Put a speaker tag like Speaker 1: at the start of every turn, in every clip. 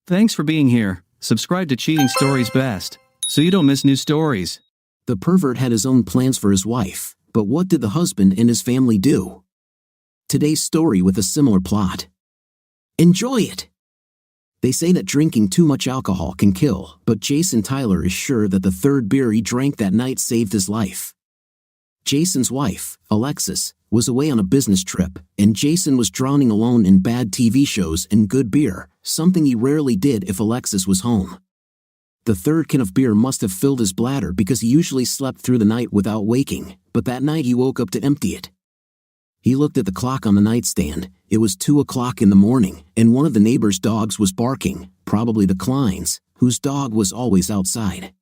Speaker 1: Thanks for being here. Subscribe to Cheating Stories Best, so you don't miss new stories.
Speaker 2: The pervert had his own plans for his wife, but what did the husband and his family do? Today's story with a similar plot. Enjoy it! They say that drinking too much alcohol can kill, but Jason Tyler is sure that the third beer he drank that night saved his life. Jason's wife, Alexis, was away on a business trip, and Jason was drowning alone in bad TV shows and good beer, something he rarely did if Alexis was home. The third can of beer must have filled his bladder because he usually slept through the night without waking, but that night he woke up to empty it. He looked at the clock on the nightstand. It was 2 o'clock in the morning, and one of the neighbor's dogs was barking, probably the Kleins, whose dog was always outside.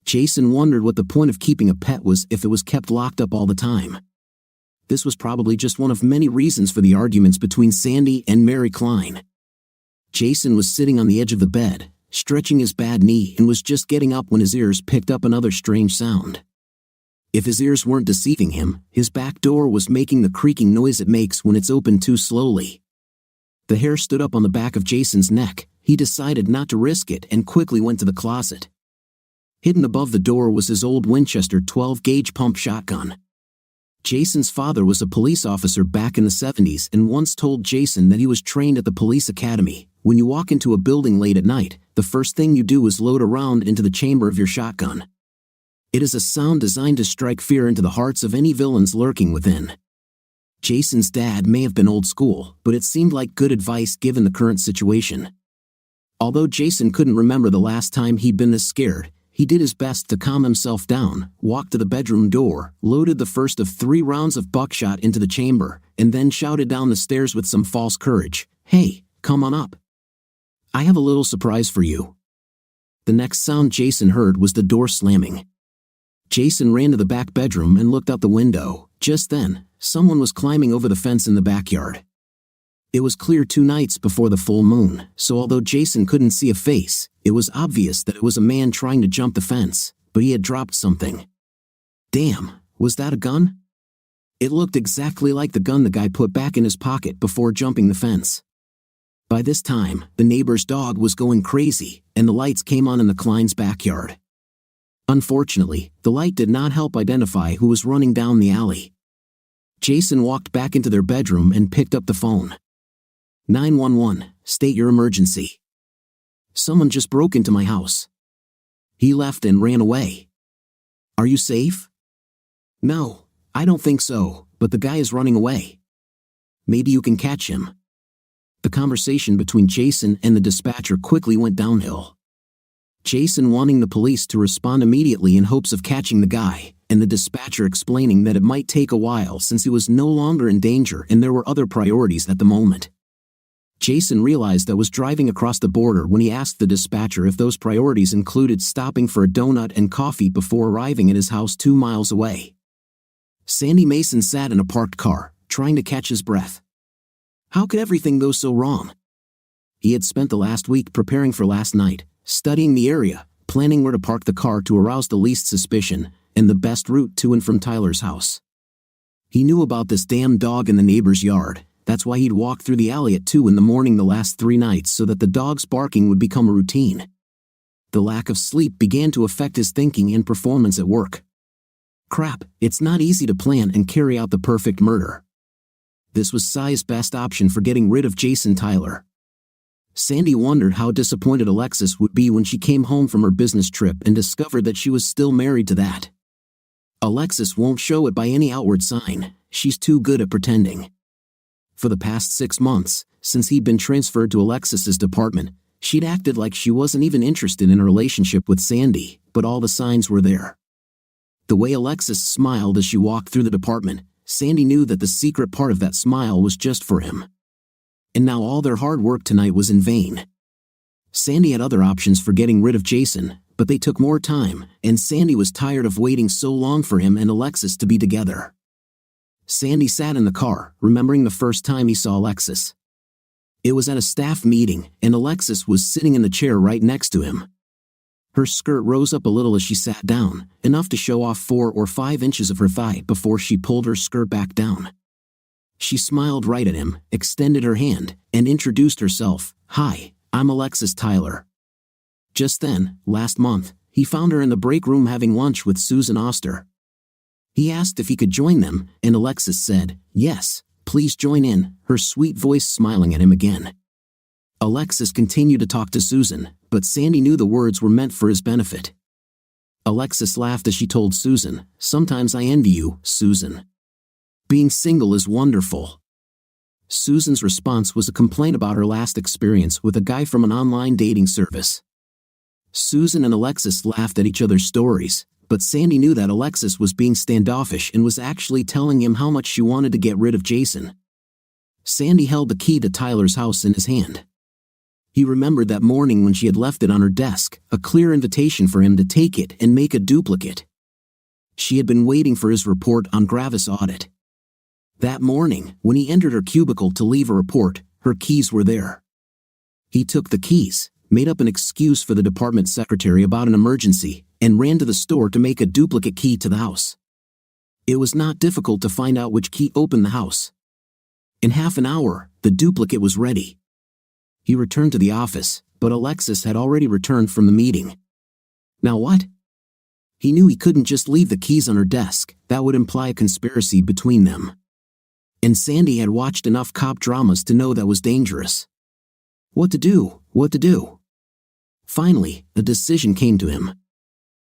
Speaker 2: Jason wondered what the point of keeping a pet was if it was kept locked up all the time. This was probably just one of many reasons for the arguments between Sandy and Mary Klein. Jason was sitting on the edge of the bed, stretching his bad knee, and was just getting up when his ears picked up another strange sound. If his ears weren't deceiving him, his back door was making the creaking noise it makes when it's opened too slowly. The hair stood up on the back of Jason's neck. He decided not to risk it and quickly went to the closet. Hidden above the door was his old Winchester 12-gauge pump shotgun. Jason's father was a police officer back in the 70s and once told Jason that he was trained at the police academy. When you walk into a building late at night, the first thing you do is load a round into the chamber of your shotgun. It is a sound designed to strike fear into the hearts of any villains lurking within. Jason's dad may have been old school, but it seemed like good advice given the current situation. Although Jason couldn't remember the last time he'd been this scared, he did his best to calm himself down, walked to the bedroom door, loaded the first of 3 rounds of buckshot into the chamber, and then shouted down the stairs with some false courage, "Hey, come on up. I have a little surprise for you." The next sound Jason heard was the door slamming. Jason ran to the back bedroom and looked out the window. Just then, someone was climbing over the fence in the backyard. It was clear 2 nights before the full moon, so although Jason couldn't see a face, it was obvious that it was a man trying to jump the fence, but he had dropped something. Damn, was that a gun? It looked exactly like the gun the guy put back in his pocket before jumping the fence. By this time, the neighbor's dog was going crazy, and the lights came on in the Klein's backyard. Unfortunately, the light did not help identify who was running down the alley. Jason walked back into their bedroom and picked up the phone. 911, state your emergency. Someone just broke into my house. He left and ran away. Are you safe? No, I don't think so, but the guy is running away. Maybe you can catch him. The conversation between Jason and the dispatcher quickly went downhill. Jason wanting the police to respond immediately in hopes of catching the guy, and the dispatcher explaining that it might take a while since he was no longer in danger and there were other priorities at the moment. Jason realized that was driving across the border when he asked the dispatcher if those priorities included stopping for a donut and coffee before arriving at his house 2 miles away. Sandy Mason sat in a parked car, trying to catch his breath. How could everything go so wrong? He had spent the last week preparing for last night, studying the area, planning where to park the car to arouse the least suspicion, and the best route to and from Tyler's house. He knew about this damn dog in the neighbor's yard. That's why he'd walked through the alley at 2 in the morning the last 3 nights so that the dog's barking would become a routine. The lack of sleep began to affect his thinking and performance at work. Crap, it's not easy to plan and carry out the perfect murder. This was Cy's best option for getting rid of Jason Tyler. Sandy wondered how disappointed Alexis would be when she came home from her business trip and discovered that she was still married to that. Alexis won't show it by any outward sign. She's too good at pretending. For the past 6 months, since he'd been transferred to Alexis's department, she'd acted like she wasn't even interested in a relationship with Sandy, but all the signs were there. The way Alexis smiled as she walked through the department, Sandy knew that the secret part of that smile was just for him. And now all their hard work tonight was in vain. Sandy had other options for getting rid of Jason, but they took more time, and Sandy was tired of waiting so long for him and Alexis to be together. Sandy sat in the car, remembering the first time he saw Alexis. It was at a staff meeting, and Alexis was sitting in the chair right next to him. Her skirt rose up a little as she sat down, enough to show off 4 or 5 inches of her thigh before she pulled her skirt back down. She smiled right at him, extended her hand, and introduced herself. "Hi, I'm Alexis Tyler. Just then, last month, he found her in the break room having lunch with Susan Oster. He asked if he could join them, and Alexis said, "Yes, please join in," her sweet voice smiling at him again. Alexis continued to talk to Susan, but Sandy knew the words were meant for his benefit. Alexis laughed as she told Susan, "Sometimes I envy you, Susan. Being single is wonderful." Susan's response was a complaint about her last experience with a guy from an online dating service. Susan and Alexis laughed at each other's stories, but Sandy knew that Alexis was being standoffish and was actually telling him how much she wanted to get rid of Jason. Sandy held the key to Tyler's house in his hand. He remembered that morning when she had left it on her desk, a clear invitation for him to take it and make a duplicate. She had been waiting for his report on Gravis audit. That morning, when he entered her cubicle to leave a report, her keys were there. He took the keys, made up an excuse for the department secretary about an emergency, and ran to the store to make a duplicate key to the house. It was not difficult to find out which key opened the house. In half an hour, the duplicate was ready. He returned to the office, but Alexis had already returned from the meeting. Now what? He knew he couldn't just leave the keys on her desk, that would imply a conspiracy between them. And Sandy had watched enough cop dramas to know that was dangerous. What to do? What to do? Finally, a decision came to him.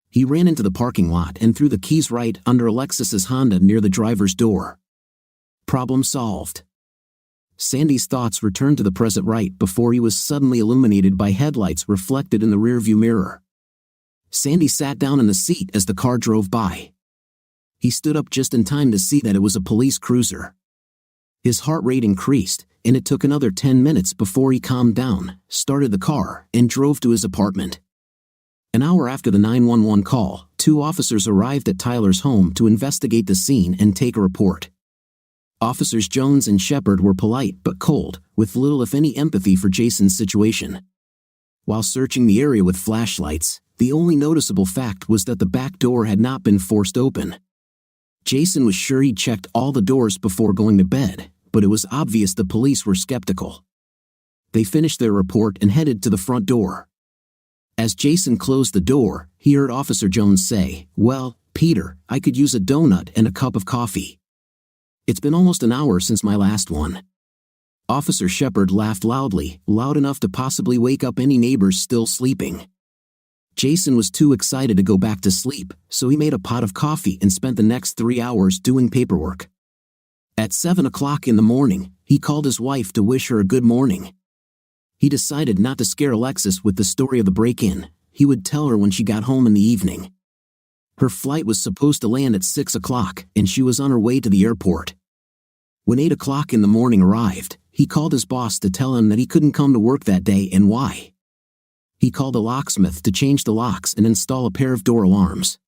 Speaker 2: He ran into the parking lot and threw the keys right under Alexis's Honda near the driver's door. Problem solved. Sandy's thoughts returned to the present right before he was suddenly illuminated by headlights reflected in the rearview mirror. Sandy sat down in the seat as the car drove by. He stood up just in time to see that it was a police cruiser. His heart rate increased, and it took another 10 minutes before he calmed down, started the car, and drove to his apartment. An hour after the 911 call, 2 officers arrived at Tyler's home to investigate the scene and take a report. Officers Jones and Shepard were polite but cold, with little if any empathy for Jason's situation. While searching the area with flashlights, the only noticeable fact was that the back door had not been forced open. Jason was sure he'd checked all the doors before going to bed, but it was obvious the police were skeptical. They finished their report and headed to the front door. As Jason closed the door, he heard Officer Jones say, "Well, Peter, I could use a donut and a cup of coffee. It's been almost an hour since my last one." Officer Shepard laughed loudly, loud enough to possibly wake up any neighbors still sleeping. Jason was too excited to go back to sleep, so he made a pot of coffee and spent the next 3 hours doing paperwork. At 7 o'clock in the morning, he called his wife to wish her a good morning. He decided not to scare Alexis with the story of the break-in. He would tell her when she got home in the evening. Her flight was supposed to land at 6 o'clock, and she was on her way to the airport. When 8 o'clock in the morning arrived, he called his boss to tell him that he couldn't come to work that day and why. He called a locksmith to change the locks and install a pair of door alarms.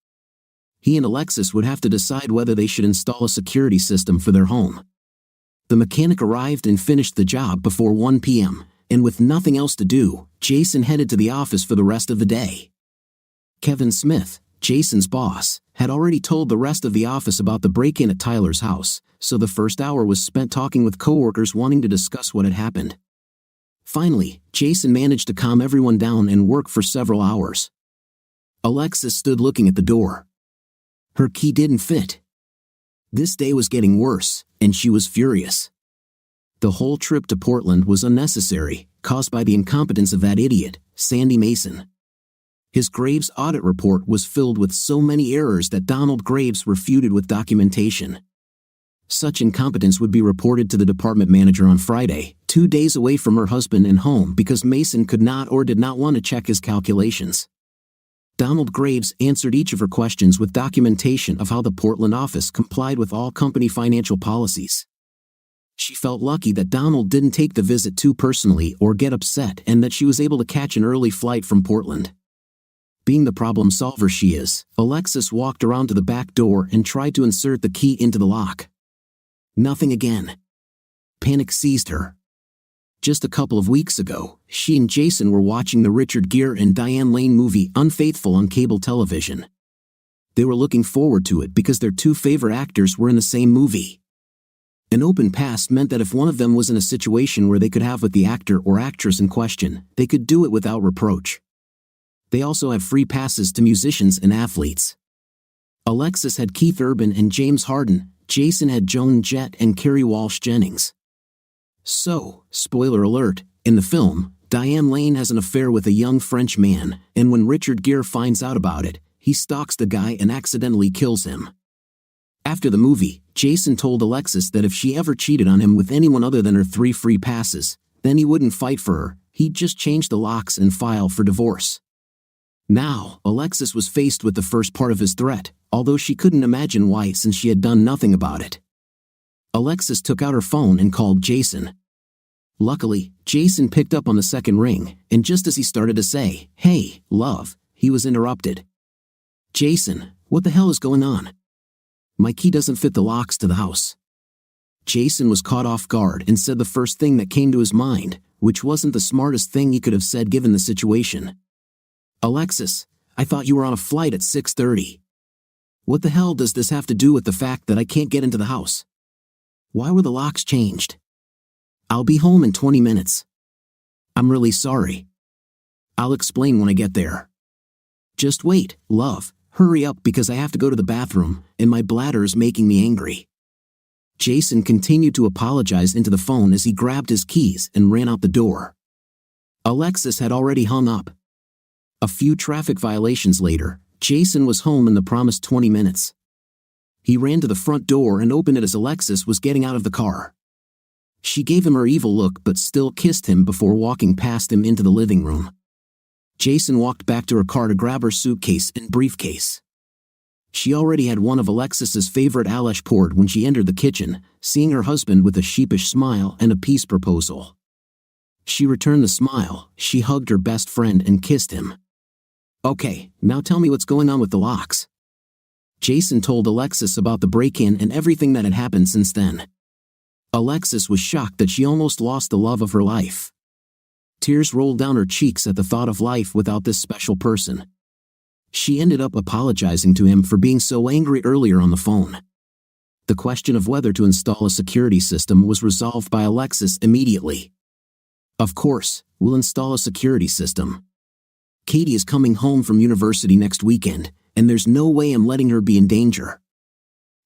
Speaker 2: He and Alexis would have to decide whether they should install a security system for their home. The mechanic arrived and finished the job before 1 p.m., and with nothing else to do, Jason headed to the office for the rest of the day. Kevin Smith, Jason's boss, had already told the rest of the office about the break-in at Tyler's house, so the first hour was spent talking with coworkers wanting to discuss what had happened. Finally, Jason managed to calm everyone down and work for several hours. Alexis stood looking at the door. Her key didn't fit. This day was getting worse, and she was furious. The whole trip to Portland was unnecessary, caused by the incompetence of that idiot, Sandy Mason. His Graves audit report was filled with so many errors that Donald Graves refuted with documentation. Such incompetence would be reported to the department manager on Friday, 2 days away from her husband and home because Mason could not or did not want to check his calculations. Donald Graves answered each of her questions with documentation of how the Portland office complied with all company financial policies. She felt lucky that Donald didn't take the visit too personally or get upset and that she was able to catch an early flight from Portland. Being the problem solver she is, Alexis walked around to the back door and tried to insert the key into the lock. Nothing again. Panic seized her. Just a couple of weeks ago, she and Jason were watching the Richard Gere and Diane Lane movie Unfaithful on cable television. They were looking forward to it because their 2 favorite actors were in the same movie. An open pass meant that if one of them was in a situation where they could have with the actor or actress in question, they could do it without reproach. They also have free passes to musicians and athletes. Alexis had Keith Urban and James Harden, Jason had Joan Jett and Kerry Walsh Jennings. So, spoiler alert, in the film, Diane Lane has an affair with a young French man, and when Richard Gere finds out about it, he stalks the guy and accidentally kills him. After the movie, Jason told Alexis that if she ever cheated on him with anyone other than her 3 free passes, then he wouldn't fight for her, he'd just change the locks and file for divorce. Now, Alexis was faced with the first part of his threat, although she couldn't imagine why since she had done nothing about it. Alexis took out her phone and called Jason. Luckily, Jason picked up on the second ring, and just as he started to say, "Hey, love," he was interrupted. "Jason, what the hell is going on? My key doesn't fit the locks to the house." Jason was caught off guard and said the first thing that came to his mind, which wasn't the smartest thing he could have said given the situation. "Alexis, I thought you were on a flight at 6:30. What the hell does this have to do with the fact that I can't get into the house? Why were the locks changed? I'll be home in 20 minutes. I'm really sorry. I'll explain when I get there. Just wait, love, hurry up because I have to go to the bathroom, and my bladder is making me angry." Jason continued to apologize into the phone as he grabbed his keys and ran out the door. Alexis had already hung up. A few traffic violations later, Jason was home in the promised 20 minutes. He ran to the front door and opened it as Alexis was getting out of the car. She gave him her evil look but still kissed him before walking past him into the living room. Jason walked back to her car to grab her suitcase and briefcase. She already had one of Alexis's favorite Alesh poured when she entered the kitchen, seeing her husband with a sheepish smile and a peace proposal. She returned the smile, she hugged her best friend and kissed him. "Okay, now tell me what's going on with the locks." Jason told Alexis about the break-in and everything that had happened since then. Alexis was shocked that she almost lost the love of her life. Tears rolled down her cheeks at the thought of life without this special person. She ended up apologizing to him for being so angry earlier on the phone. The question of whether to install a security system was resolved by Alexis immediately. "Of course, we'll install a security system. Katie is coming home from university next weekend, and there's no way I'm letting her be in danger."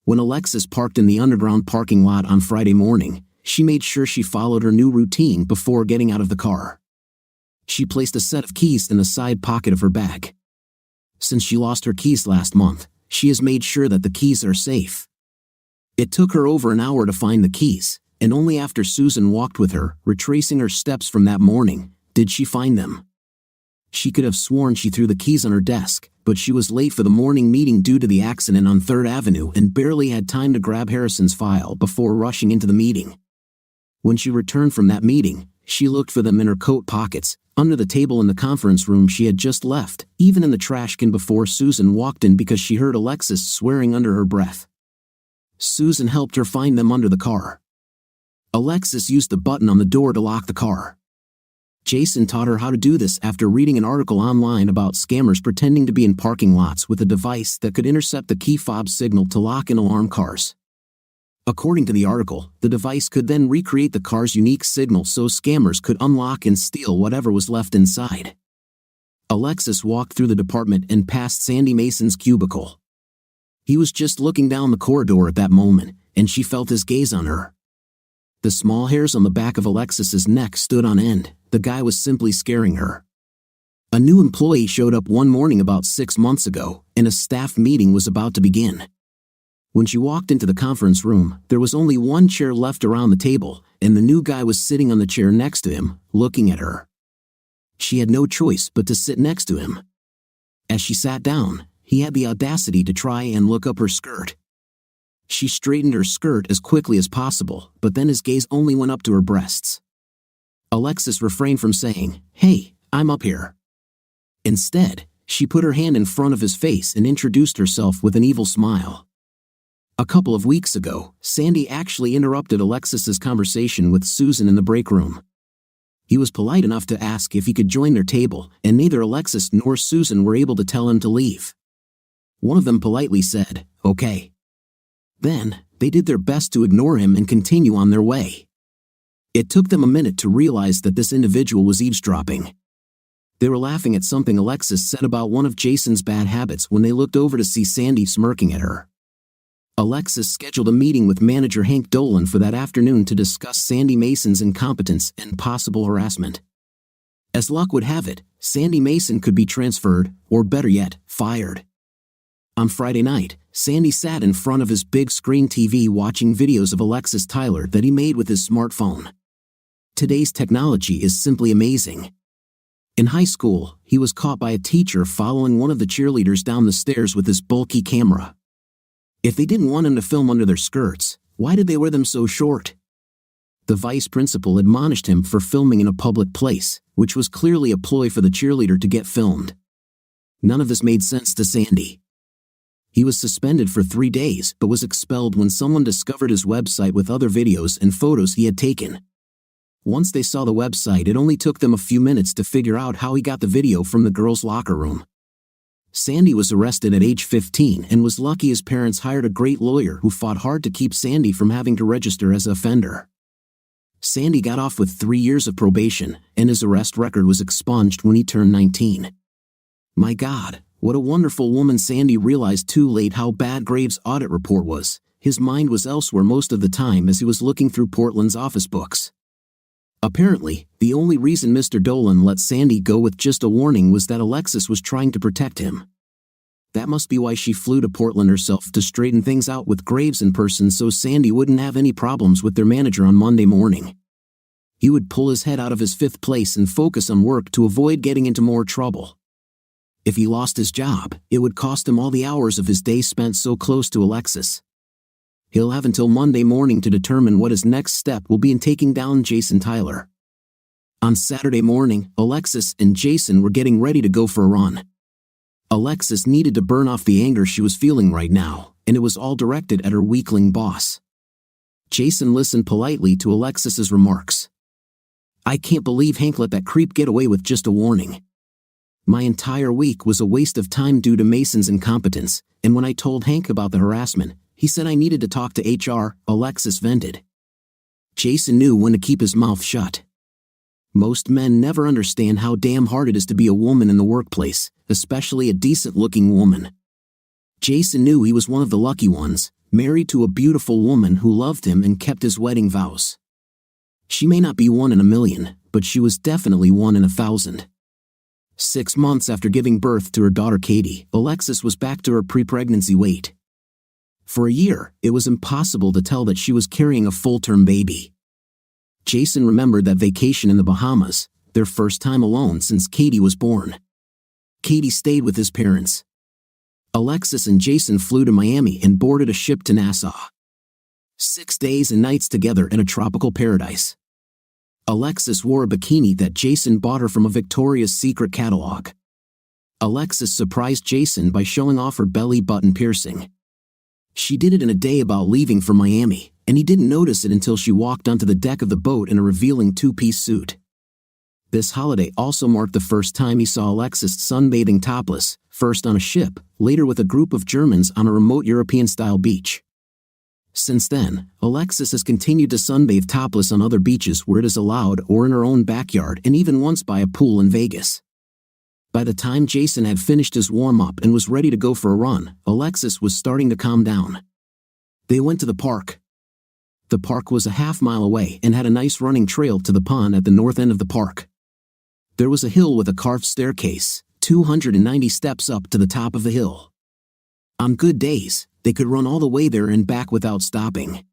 Speaker 2: When Alexis parked in the underground parking lot on Friday morning, she made sure she followed her new routine before getting out of the car. She placed a set of keys in the side pocket of her bag. Since she lost her keys last month, she has made sure that the keys are safe. It took her over an hour to find the keys, and only after Susan walked with her, retracing her steps from that morning, did she find them. She could have sworn she threw the keys on her desk, but she was late for the morning meeting due to the accident on 3rd Avenue and barely had time to grab Harrison's file before rushing into the meeting. When she returned from that meeting, she looked for them in her coat pockets, under the table in the conference room she had just left, even in the trash can before Susan walked in because she heard Alexis swearing under her breath. Susan helped her find them under the car. Alexis used the button on the door to lock the car. Jason taught her how to do this after reading an article online about scammers pretending to be in parking lots with a device that could intercept the key fob signal to lock and alarm cars. According to the article, the device could then recreate the car's unique signal so scammers could unlock and steal whatever was left inside. Alexis walked through the department and past Sandy Mason's cubicle. He was just looking down the corridor at that moment, and she felt his gaze on her. The small hairs on the back of Alexis's neck stood on end. The guy was simply scaring her. A new employee showed up one morning about 6 months ago, and a staff meeting was about to begin. When she walked into the conference room, there was only one chair left around the table, and the new guy was sitting on the chair next to him, looking at her. She had no choice but to sit next to him. As she sat down, he had the audacity to try and look up her skirt. She straightened her skirt as quickly as possible, but then his gaze only went up to her breasts. Alexis refrained from saying, "Hey, I'm up here." Instead, she put her hand in front of his face and introduced herself with an evil smile. A couple of weeks ago, Sandy actually interrupted Alexis's conversation with Susan in the break room. He was polite enough to ask if he could join their table, and neither Alexis nor Susan were able to tell him to leave. One of them politely said, "Okay." Then, They did their best to ignore him and continue on their way. It took them a minute to realize that this individual was eavesdropping. They were laughing at something Alexis said about one of Jason's bad habits when they looked over to see Sandy smirking at her. Alexis scheduled a meeting with manager Hank Dolan for that afternoon to discuss Sandy Mason's incompetence and possible harassment. As luck would have it, Sandy Mason could be transferred, or better yet, fired. On Friday night, Sandy sat in front of his big screen TV watching videos of Alexis Tyler that he made with his smartphone. Today's technology is simply amazing. In high school, he was caught by a teacher following one of the cheerleaders down the stairs with his bulky camera. If they didn't want him to film under their skirts, why did they wear them so short? The vice principal admonished him for filming in a public place, which was clearly a ploy for the cheerleader to get filmed. None of this made sense to Sandy. He was suspended for 3 days but was expelled when someone discovered his website with other videos and photos he had taken. Once they saw the website, it only took them a few minutes to figure out how he got the video from the girls' locker room. Sandy was arrested at age 15 and was lucky his parents hired a great lawyer who fought hard to keep Sandy from having to register as an offender. Sandy got off with 3 years of probation, and his arrest record was expunged when he turned 19. My God, what a wonderful woman. Sandy realized too late how bad Graves' audit report was. His mind was elsewhere most of the time as he was looking through Portland's office books. Apparently, the only reason Mr. Dolan let Sandy go with just a warning was that Alexis was trying to protect him. That must be why she flew to Portland herself to straighten things out with Graves in person so Sandy wouldn't have any problems with their manager on Monday morning. He would pull his head out of his 5th place and focus on work to avoid getting into more trouble. If he lost his job, it would cost him all the hours of his day spent so close to Alexis. He'll have until Monday morning to determine what his next step will be in taking down Jason Tyler. On Saturday morning, Alexis and Jason were getting ready to go for a run. Alexis needed to burn off the anger she was feeling right now, and it was all directed at her weakling boss. Jason listened politely to Alexis's remarks. I can't believe Hank let that creep get away with just a warning. My entire week was a waste of time due to Mason's incompetence, and when I told Hank about the harassment, he said I needed to talk to HR, Alexis vented. Jason knew when to keep his mouth shut. Most men never understand how damn hard it is to be a woman in the workplace, especially a decent-looking woman. Jason knew he was one of the lucky ones, married to a beautiful woman who loved him and kept his wedding vows. She may not be 1 in a million, but she was definitely 1 in 1,000. 6 months after giving birth to her daughter Katie, Alexis was back to her pre-pregnancy weight. For a year, it was impossible to tell that she was carrying a full-term baby. Jason remembered that vacation in the Bahamas, their first time alone since Katie was born. Katie stayed with his parents. Alexis and Jason flew to Miami and boarded a ship to Nassau. 6 days and nights together in a tropical paradise. Alexis wore a bikini that Jason bought her from a Victoria's Secret catalog. Alexis surprised Jason by showing off her belly button piercing. She did it in a day about leaving for Miami, and he didn't notice it until she walked onto the deck of the boat in a revealing 2-piece suit. This holiday also marked the first time he saw Alexis sunbathing topless, first on a ship, later with a group of Germans on a remote European-style beach. Since then, Alexis has continued to sunbathe topless on other beaches where it is allowed or in her own backyard and even once by a pool in Vegas. By the time Jason had finished his warm-up and was ready to go for a run, Alexis was starting to calm down. They went to the park. The park was a half-mile away and had a nice running trail to the pond at the north end of the park. There was a hill with a carved staircase, 290 steps up to the top of the hill. On good days, they could run all the way there and back without stopping.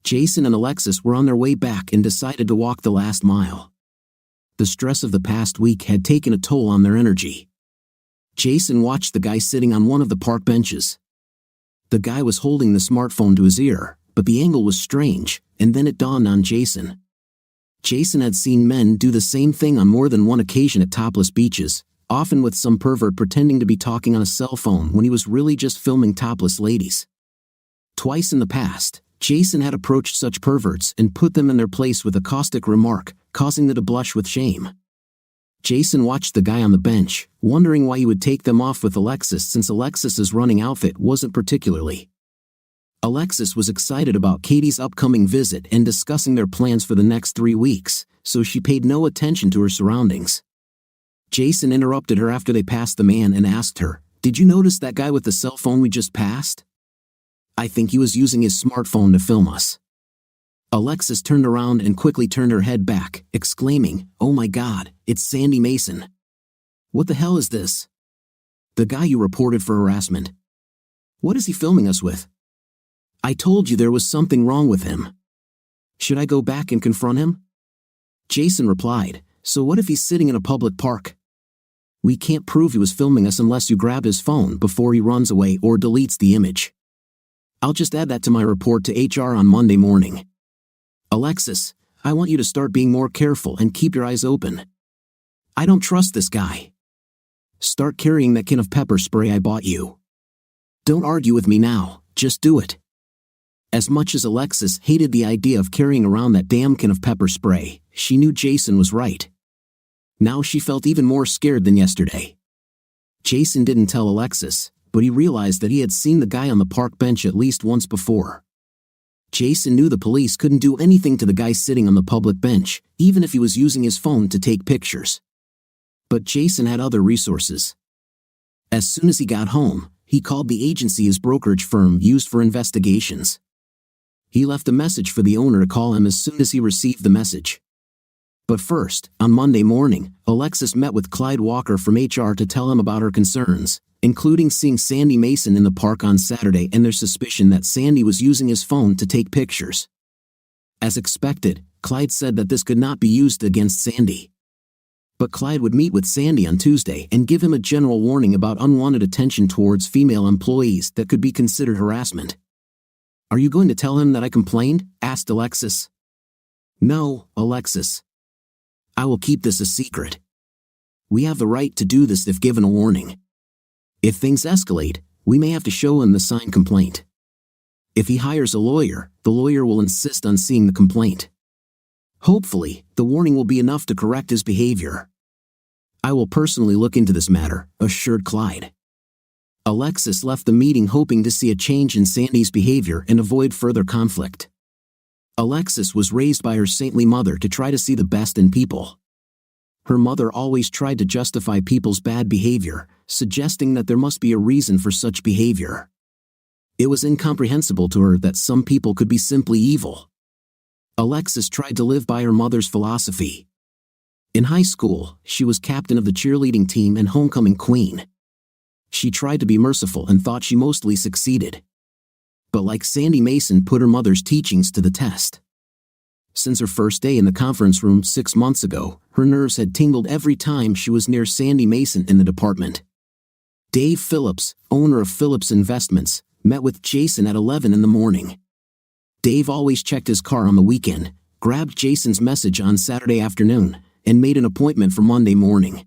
Speaker 2: Jason and Alexis were on their way back and decided to walk the last mile. The stress of the past week had taken a toll on their energy. Jason watched the guy sitting on one of the park benches. The guy was holding the smartphone to his ear, but the angle was strange, and then it dawned on Jason. Jason had seen men do the same thing on more than one occasion at topless beaches, often with some pervert pretending to be talking on a cell phone when he was really just filming topless ladies. Twice in the past, Jason had approached such perverts and put them in their place with a caustic remark, causing them to blush with shame. Jason watched the guy on the bench, wondering why he would take them off with Alexis since Alexis's running outfit wasn't particularly. Alexis was excited about Katie's upcoming visit and discussing their plans for the next 3 weeks, so she paid no attention to her surroundings. Jason interrupted her after they passed the man and asked her, "Did you notice that guy with the cell phone we just passed? I think he was using his smartphone to film us." Alexis turned around and quickly turned her head back, exclaiming, "Oh my God, it's Sandy Mason. What the hell is this? The guy you reported for harassment. What is he filming us with? I told you there was something wrong with him. Should I go back and confront him?" Jason replied, "So what if he's sitting in a public park? We can't prove he was filming us unless you grab his phone before he runs away or deletes the image. I'll just add that to my report to HR on Monday morning. Alexis, I want you to start being more careful and keep your eyes open. I don't trust this guy. Start carrying that can of pepper spray I bought you. Don't argue with me now, just do it." As much as Alexis hated the idea of carrying around that damn can of pepper spray, she knew Jason was right. Now she felt even more scared than yesterday. Jason didn't tell Alexis, but he realized that he had seen the guy on the park bench at least once before. Jason knew the police couldn't do anything to the guy sitting on the public bench, even if he was using his phone to take pictures. But Jason had other resources. As soon as he got home, he called the agency his brokerage firm used for investigations. He left a message for the owner to call him as soon as he received the message. But first, on Monday morning, Alexis met with Clyde Walker from HR to tell him about her concerns, including seeing Sandy Mason in the park on Saturday and their suspicion that Sandy was using his phone to take pictures. As expected, Clyde said that this could not be used against Sandy. But Clyde would meet with Sandy on Tuesday and give him a general warning about unwanted attention towards female employees that could be considered harassment. "Are you going to tell him that I complained?" asked Alexis. "No, Alexis. I will keep this a secret. We have the right to do this if given a warning. If things escalate, we may have to show him the signed complaint. If he hires a lawyer, the lawyer will insist on seeing the complaint. Hopefully, the warning will be enough to correct his behavior. I will personally look into this matter," assured Clyde. Alexis left the meeting hoping to see a change in Sandy's behavior and avoid further conflict. Alexis was raised by her saintly mother to try to see the best in people. Her mother always tried to justify people's bad behavior, suggesting that there must be a reason for such behavior. It was incomprehensible to her that some people could be simply evil. Alexis tried to live by her mother's philosophy. In high school, she was captain of the cheerleading team and homecoming queen. She tried to be merciful and thought she mostly succeeded. But like Sandy Mason, put her mother's teachings to the test. Since her first day in the conference room 6 months ago, her nerves had tingled every time she was near Sandy Mason in the department. Dave Phillips, owner of Phillips Investments, met with Jason at 11 in the morning. Dave always checked his car on the weekend, grabbed Jason's message on Saturday afternoon, and made an appointment for Monday morning.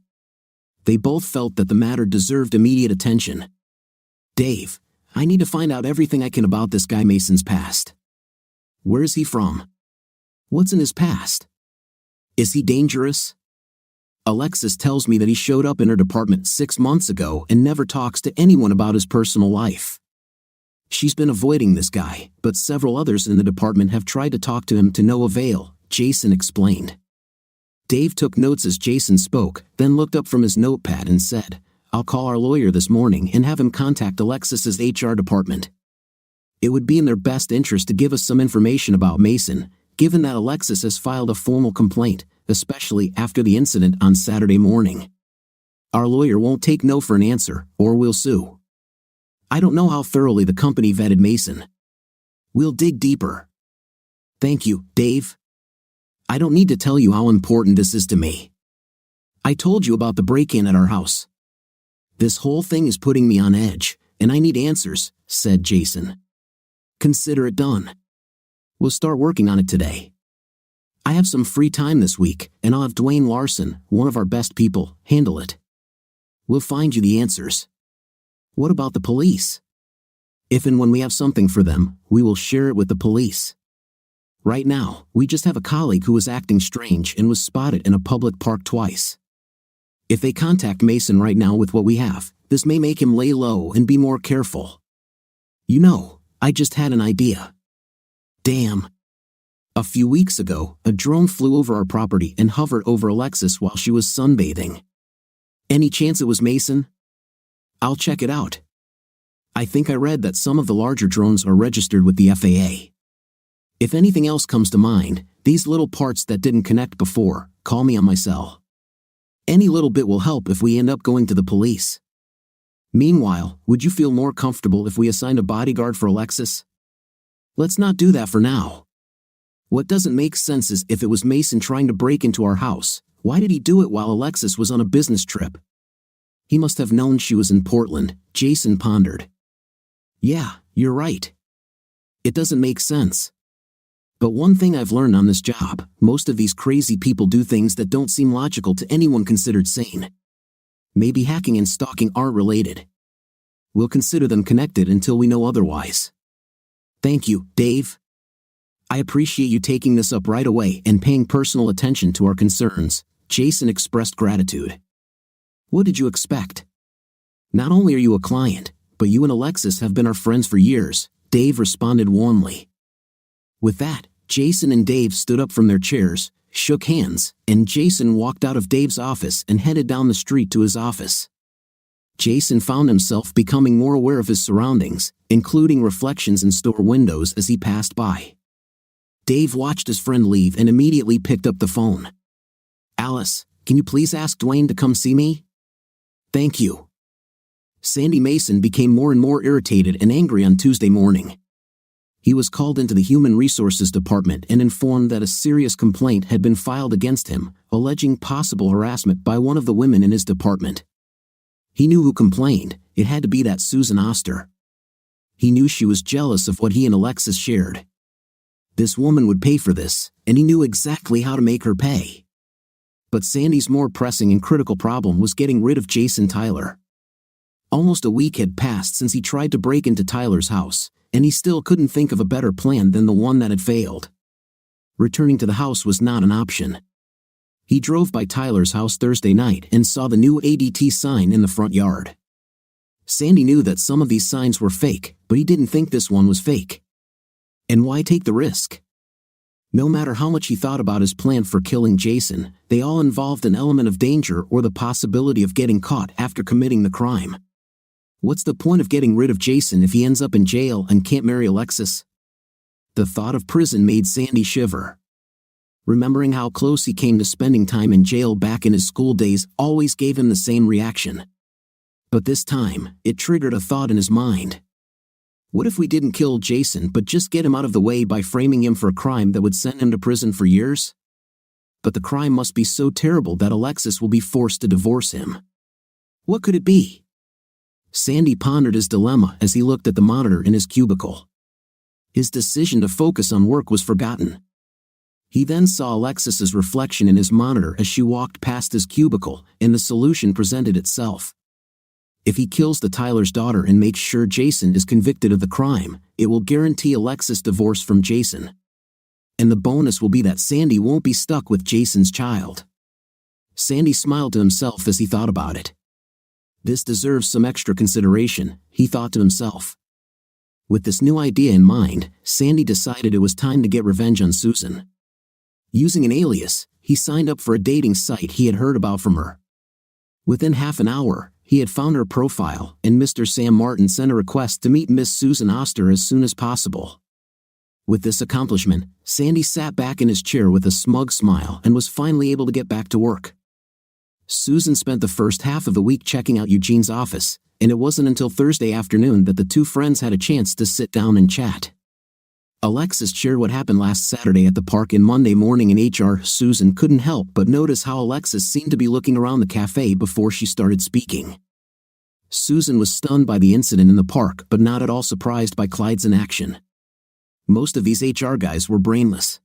Speaker 2: They both felt that the matter deserved immediate attention. "Dave, I need to find out everything I can about this guy Mason's past. Where is he from? What's in his past? Is he dangerous? Alexis tells me that he showed up in her department 6 months ago and never talks to anyone about his personal life. She's been avoiding this guy, but several others in the department have tried to talk to him to no avail," Jason explained. Dave took notes as Jason spoke, then looked up from his notepad and said, "I'll call our lawyer this morning and have him contact Alexis's HR department. It would be in their best interest to give us some information about Mason, given that Alexis has filed a formal complaint, especially after the incident on Saturday morning. Our lawyer won't take no for an answer, or we'll sue. I don't know how thoroughly the company vetted Mason. We'll dig deeper. Thank you, Dave. I don't need to tell you how important this is to me. I told you about the break-in at our house. This whole thing is putting me on edge, and I need answers," said Jason. "Consider it done. We'll start working on it today. I have some free time this week, and I'll have Dwayne Larson, one of our best people, handle it. We'll find you the answers. What about the police? If and when we have something for them, we will share it with the police. Right now, we just have a colleague who was acting strange and was spotted in a public park twice. If they contact Mason right now with what we have, this may make him lay low and be more careful. You know, I just had an idea. Damn. A few weeks ago, a drone flew over our property and hovered over Alexis while she was sunbathing. Any chance it was Mason? I'll check it out. I think I read that some of the larger drones are registered with the FAA. If anything else comes to mind, these little parts that didn't connect before, call me on my cell. Any little bit will help if we end up going to the police. Meanwhile, would you feel more comfortable if we assigned a bodyguard for Alexis? Let's not do that for now. What doesn't make sense is if it was Mason trying to break into our house, why did he do it while Alexis was on a business trip? He must have known she was in Portland, Jason pondered. Yeah, you're right. It doesn't make sense. But one thing I've learned on this job, most of these crazy people do things that don't seem logical to anyone considered sane. Maybe hacking and stalking aren't related. We'll consider them connected until we know otherwise. Thank you, Dave. I appreciate you taking this up right away and paying personal attention to our concerns, Jason expressed gratitude. What did you expect? Not only are you a client, but you and Alexis have been our friends for years, Dave responded warmly. With that, Jason and Dave stood up from their chairs, shook hands, and Jason walked out of Dave's office and headed down the street to his office. Jason found himself becoming more aware of his surroundings, including reflections in store windows as he passed by. Dave watched his friend leave and immediately picked up the phone. Alice, can you please ask Dwayne to come see me? Thank you. Sandy Mason became more and more irritated and angry on Tuesday morning. He was called into the Human Resources Department and informed that a serious complaint had been filed against him, alleging possible harassment by one of the women in his department. He knew who complained. It had to be that Susan Oster. He knew she was jealous of what he and Alexis shared. This woman would pay for this, and he knew exactly how to make her pay. But Sandy's more pressing and critical problem was getting rid of Jason Tyler. Almost a week had passed since he tried to break into Tyler's house, and he still couldn't think of a better plan than the one that had failed. Returning to the house was not an option. He drove by Tyler's house Thursday night and saw the new ADT sign in the front yard. Sandy knew that some of these signs were fake, but he didn't think this one was fake. And why take the risk? No matter how much he thought about his plan for killing Jason, they all involved an element of danger or the possibility of getting caught after committing the crime. What's the point of getting rid of Jason if he ends up in jail and can't marry Alexis? The thought of prison made Sandy shiver. Remembering how close he came to spending time in jail back in his school days always gave him the same reaction. But this time, it triggered a thought in his mind. What if we didn't kill Jason but just get him out of the way by framing him for a crime that would send him to prison for years? But the crime must be so terrible that Alexis will be forced to divorce him. What could it be? Sandy pondered his dilemma as he looked at the monitor in his cubicle. His decision to focus on work was forgotten. He then saw Alexis's reflection in his monitor as she walked past his cubicle, and the solution presented itself. If he kills the Tyler's daughter and makes sure Jason is convicted of the crime, it will guarantee Alexis divorce from Jason. And the bonus will be that Sandy won't be stuck with Jason's child. Sandy smiled to himself as he thought about it. This deserves some extra consideration, he thought to himself. With this new idea in mind, Sandy decided it was time to get revenge on Susan. Using an alias, he signed up for a dating site he had heard about from her. Within half an hour, he had found her profile, and Mr. Sam Martin sent a request to meet Miss Susan Oster as soon as possible. With this accomplishment, Sandy sat back in his chair with a smug smile and was finally able to get back to work. Susan spent the first half of the week checking out Eugene's office, and it wasn't until Thursday afternoon that the two friends had a chance to sit down and chat. Alexis shared what happened last Saturday at the park and Monday morning in HR. Susan couldn't help but notice how Alexis seemed to be looking around the cafe before she started speaking. Susan was stunned by the incident in the park but not at all surprised by Clyde's inaction. Most of these HR guys were brainless.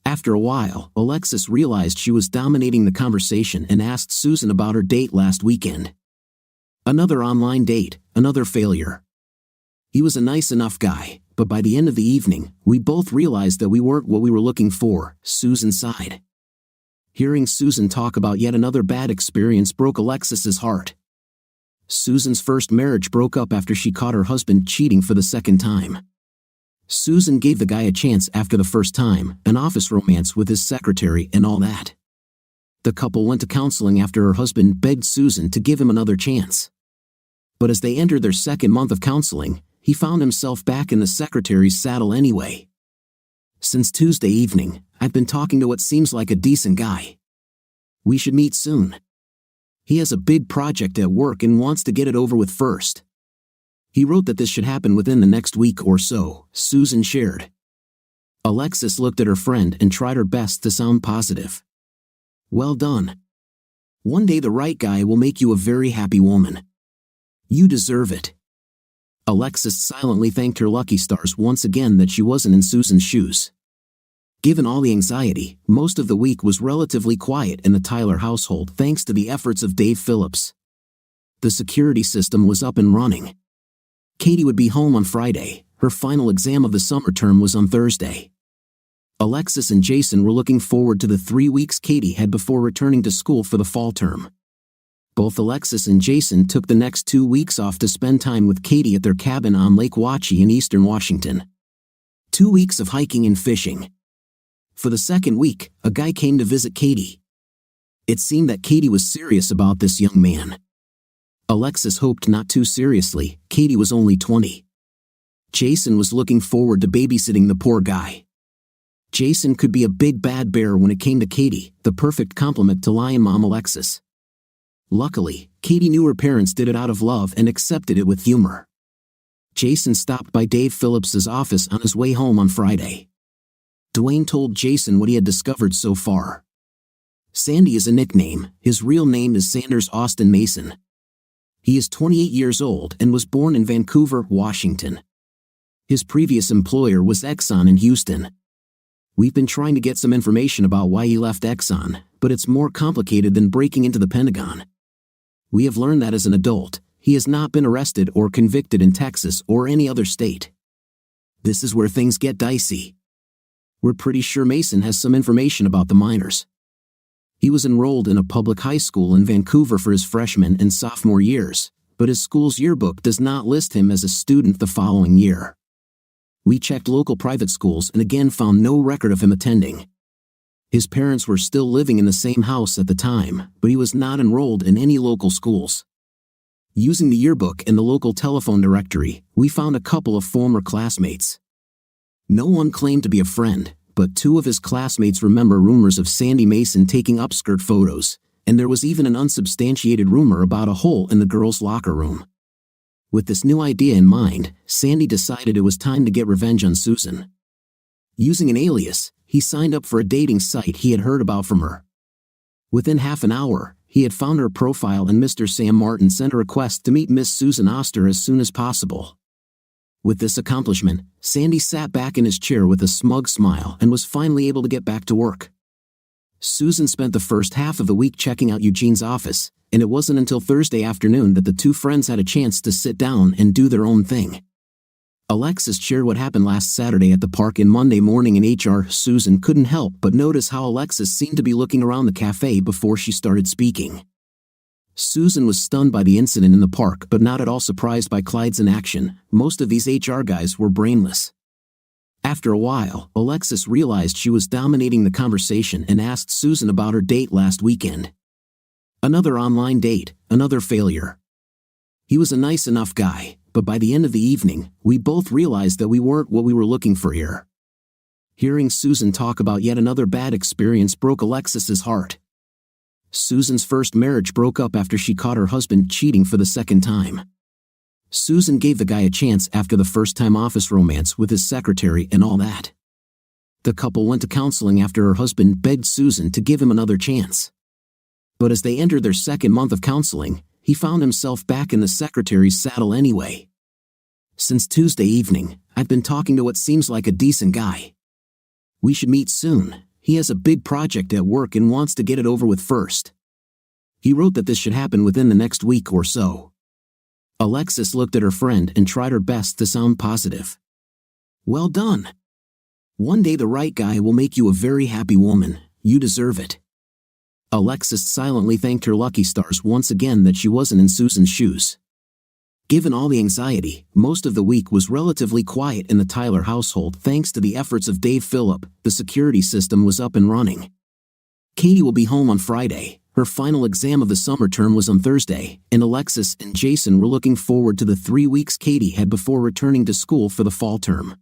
Speaker 2: After a while, Alexis realized she was dominating the conversation and asked Susan about her date last weekend. Another online date, another failure. He was a nice enough guy, but by the end of the evening, we both realized that we weren't what we were looking for, Susan sighed. Hearing Susan talk about yet another bad experience broke Alexis's heart. Susan's first marriage broke up after she caught her husband cheating for the second time. Susan gave the guy a chance after the first time, an office romance with his secretary and all that. The couple went to counseling after her husband begged Susan to give him another chance. But as they entered their second month of counseling, he found himself back in the secretary's saddle anyway. Since Tuesday evening, I've been talking to what seems like a decent guy. We should meet soon. He has a big project at work and wants to get it over with first. He wrote that this should happen within the next week or so, Susan shared. Alexis looked at her friend and tried her best to sound positive. Well done. One day the right guy will make you a very happy woman. You deserve it. Alexis silently thanked her lucky stars once again that she wasn't in Susan's shoes. Given all the anxiety, most of the week was relatively quiet in the Tyler household thanks to the efforts of Dave Phillips. The security system was up and running. Katie would be home on Friday. Her final exam of the summer term was on Thursday. Alexis and Jason were looking forward to the 3 weeks Katie had before returning to school for the fall term. Both Alexis and Jason took the next 2 weeks off to spend time with Katie at their cabin on Lake Watchie in eastern Washington. 2 weeks of hiking and fishing. For the second week, a guy came to visit Katie. It seemed that Katie was serious about this young man. Alexis hoped not too seriously. Katie was only 20. Jason was looking forward to babysitting the poor guy. Jason could be a big bad bear when it came to Katie, the perfect complement to lion mom Alexis. Luckily, Katie knew her parents did it out of love and accepted it with humor. Jason stopped by Dave Phillips's office on his way home on Friday. Dwayne told Jason what he had discovered so far. Sandy is a nickname. His real name is Sanders Austin Mason. He is 28 years old and was born in Vancouver, Washington. His previous employer was Exxon in Houston. We've been trying to get some information about why he left Exxon, but it's more complicated than breaking into the Pentagon. We have learned that as an adult, he has not been arrested or convicted in Texas or any other state. This is where things get dicey. We're pretty sure Mason has some information about the minors. He was enrolled in a public high school in Vancouver for his freshman and sophomore years, but his school's yearbook does not list him as a student the following year. We checked local private schools and again found no record of him attending. His parents were still living in the same house at the time, but he was not enrolled in any local schools. Using the yearbook and the local telephone directory, we found a couple of former classmates. No one claimed to be a friend, but 2 of his classmates remember rumors of Sandy Mason taking upskirt photos, and there was even an unsubstantiated rumor about a hole in the girls' locker room. With this new idea in mind, Sandy decided it was time to get revenge on Susan. Using an alias, he signed up for a dating site he had heard about from her. Within half an hour, he had found her profile and Mr. Sam Martin sent a request to meet Miss Susan Oster as soon as possible. With this accomplishment, Sandy sat back in his chair with a smug smile and was finally able to get back to work. Susan spent the first half of the week checking out Eugene's office, and it wasn't until Thursday afternoon that the 2 friends had a chance to sit down and do their own thing. Alexis shared what happened last Saturday at the park and Monday morning in HR. Susan couldn't help but notice how Alexis seemed to be looking around the cafe before she started speaking. Susan was stunned by the incident in the park but not at all surprised by Clyde's inaction. Most of these HR guys were brainless. After a while, Alexis realized she was dominating the conversation and asked Susan about her date last weekend. Another online date, another failure. He was a nice enough guy, but by the end of the evening, we both realized that we weren't what we were looking for here. Hearing Susan talk about yet another bad experience broke Alexis's heart. Susan's first marriage broke up after she caught her husband cheating for the second time. Susan gave the guy a chance after the first-time office romance with his secretary and all that. The couple went to counseling after her husband begged Susan to give him another chance. But as they entered their second month of counseling, he found himself back in the secretary's saddle anyway. Since Tuesday evening, I've been talking to what seems like a decent guy. We should meet soon. He has a big project at work and wants to get it over with first. He wrote that this should happen within the next week or so. Alexis looked at her friend and tried her best to sound positive. Well done. One day the right guy will make you a very happy woman. You deserve it. Alexis silently thanked her lucky stars once again that she wasn't in Susan's shoes. Given all the anxiety, most of the week was relatively quiet in the Tyler household thanks to the efforts of Dave Phillip. The security system was up and running. Katie will be home on Friday. Her final exam of the summer term was on Thursday, and Alexis and Jason were looking forward to the 3 weeks Katie had before returning to school for the fall term.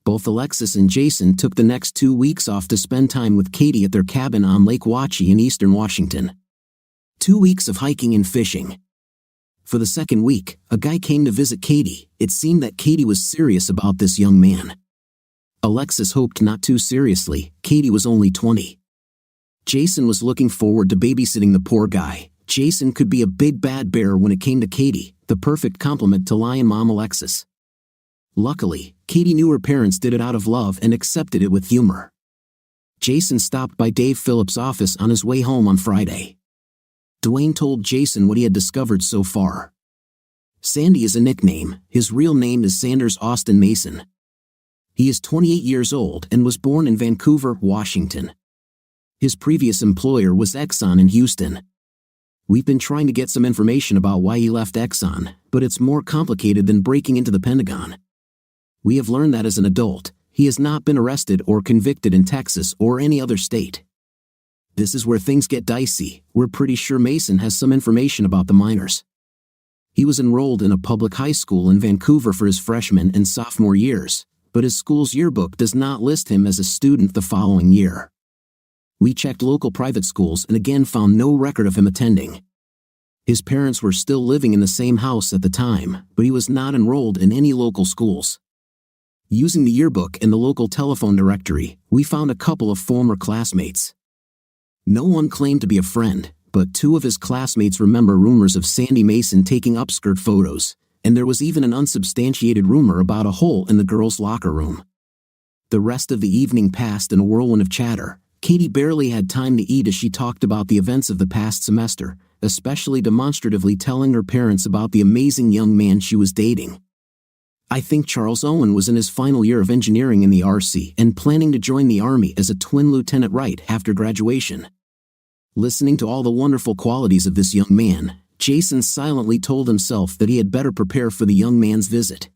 Speaker 2: Both Alexis and Jason took the next 2 weeks off to spend time with Katie at their cabin on Lake Watchee in eastern Washington. 2 weeks of hiking and fishing. For the second week, a guy came to visit Katie. It seemed that Katie was serious about this young man. Alexis hoped not too seriously. Katie was only 20. Jason was looking forward to babysitting the poor guy. Jason could be a big bad bear when it came to Katie, the perfect complement to lion mom Alexis. Luckily, Katie knew her parents did it out of love and accepted it with humor. Jason stopped by Dave Phillips' office on his way home on Friday. Dwayne told Jason what he had discovered so far. Sandy is a nickname. His real name is Sanders Austin Mason. He is 28 years old and was born in Vancouver, Washington. His previous employer was Exxon in Houston. We've been trying to get some information about why he left Exxon, but it's more complicated than breaking into the Pentagon. We have learned that as an adult, he has not been arrested or convicted in Texas or any other state. This is where things get dicey. We're pretty sure Mason has some information about the minors. He was enrolled in a public high school in Vancouver for his freshman and sophomore years, but his school's yearbook does not list him as a student the following year. We checked local private schools and again found no record of him attending. His parents were still living in the same house at the time, but he was not enrolled in any local schools. Using the yearbook and the local telephone directory, we found a couple of former classmates. No one claimed to be a friend, but 2 of his classmates remember rumors of Sandy Mason taking upskirt photos, and there was even an unsubstantiated rumor about a hole in the girls' locker room. The rest of the evening passed in a whirlwind of chatter. Katie barely had time to eat as she talked about the events of the past semester, especially demonstratively telling her parents about the amazing young man she was dating. I think Charles Owen was in his final year of engineering in the RC and planning to join the Army as a twin lieutenant right after graduation. Listening to all the wonderful qualities of this young man, Jason silently told himself that he had better prepare for the young man's visit.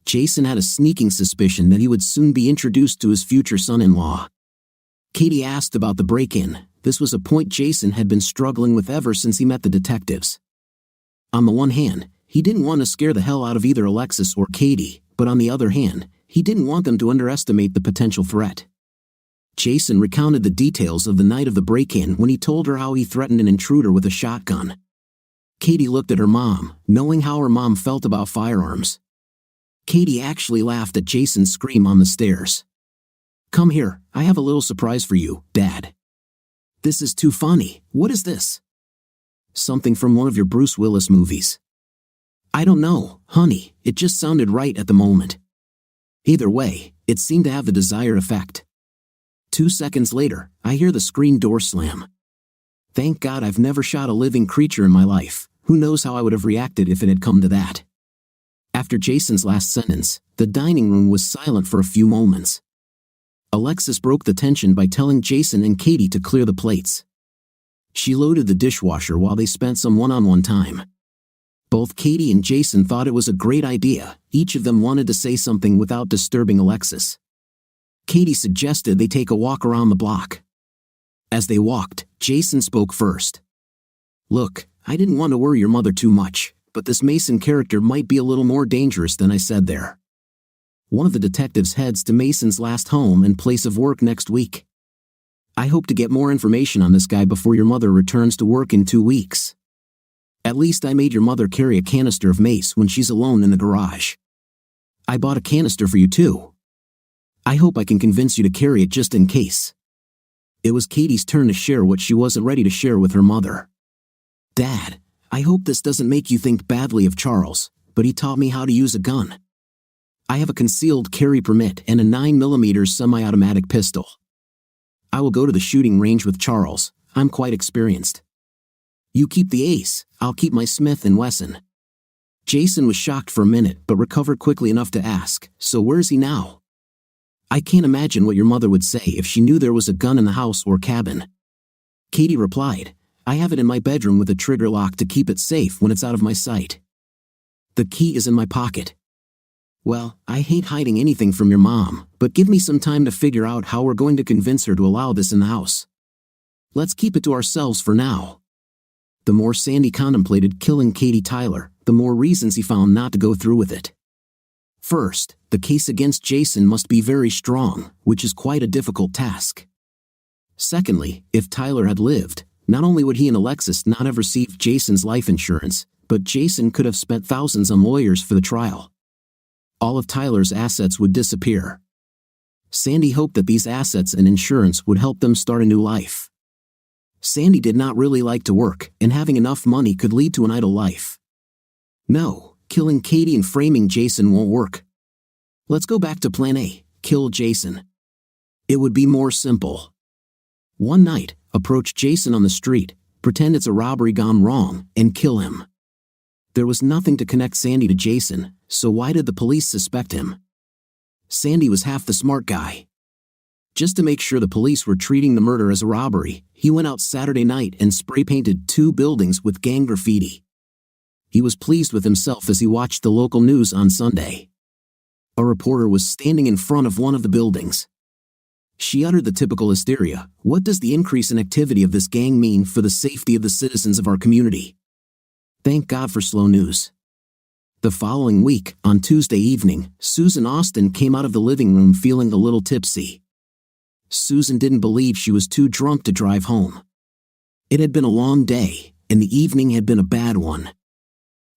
Speaker 2: Jason had a sneaking suspicion that he would soon be introduced to his future son-in-law. Katie asked about the break-in. This was a point Jason had been struggling with ever since he met the detectives. On the one hand, he didn't want to scare the hell out of either Alexis or Katie, but on the other hand, he didn't want them to underestimate the potential threat. Jason recounted the details of the night of the break-in when he told her how he threatened an intruder with a shotgun. Katie looked at her mom, knowing how her mom felt about firearms. Katie actually laughed at Jason's scream on the stairs. "Come here, I have a little surprise for you, Dad." "This is too funny. What is this?" "Something from one of your Bruce Willis movies." "I don't know, honey, it just sounded right at the moment." Either way, it seemed to have the desired effect. 2 seconds later, I hear the screen door slam. Thank God I've never shot a living creature in my life. Who knows how I would have reacted if it had come to that. After Jason's last sentence, the dining room was silent for a few moments. Alexis broke the tension by telling Jason and Katie to clear the plates. She loaded the dishwasher while they spent some one-on-one time. Both Katie and Jason thought it was a great idea. Each of them wanted to say something without disturbing Alexis. Katie suggested they take a walk around the block. As they walked, Jason spoke first. "Look, I didn't want to worry your mother too much, but this Mason character might be a little more dangerous than I said there. One of the detectives heads to Mason's last home and place of work next week. I hope to get more information on this guy before your mother returns to work in 2 weeks. At least I made your mother carry a canister of mace when she's alone in the garage. I bought a canister for you too. I hope I can convince you to carry it just in case." It was Katie's turn to share what she wasn't ready to share with her mother. "Dad, I hope this doesn't make you think badly of Charles, but he taught me how to use a gun. I have a concealed carry permit and a 9mm semi-automatic pistol. I will go to the shooting range with Charles. I'm quite experienced. You keep the ace, I'll keep my Smith & Wesson." Jason was shocked for a minute but recovered quickly enough to ask, "So where's he now?" "I can't imagine what your mother would say if she knew there was a gun in the house or cabin." Katie replied, "I have it in my bedroom with a trigger lock to keep it safe when it's out of my sight. The key is in my pocket." "Well, I hate hiding anything from your mom, but give me some time to figure out how we're going to convince her to allow this in the house. Let's keep it to ourselves for now." The more Sandy contemplated killing Katie Tyler, the more reasons he found not to go through with it. First, the case against Jason must be very strong, which is quite a difficult task. Secondly, if Tyler had lived, not only would he and Alexis not have received Jason's life insurance, but Jason could have spent thousands on lawyers for the trial. All of Tyler's assets would disappear. Sandy hoped that these assets and insurance would help them start a new life. Sandy did not really like to work, and having enough money could lead to an idle life. No, killing Katie and framing Jason won't work. Let's go back to plan A, kill Jason. It would be more simple. One night, approach Jason on the street, pretend it's a robbery gone wrong, and kill him. There was nothing to connect Sandy to Jason, so why did the police suspect him? Sandy was half the smart guy. Just to make sure the police were treating the murder as a robbery, he went out Saturday night and spray-painted 2 buildings with gang graffiti. He was pleased with himself as he watched the local news on Sunday. A reporter was standing in front of one of the buildings. She uttered the typical hysteria, "What does the increase in activity of this gang mean for the safety of the citizens of our community?" Thank God for slow news. The following week, on Tuesday evening, Susan Austin came out of the living room feeling a little tipsy. Susan didn't believe she was too drunk to drive home. It had been a long day, and the evening had been a bad one.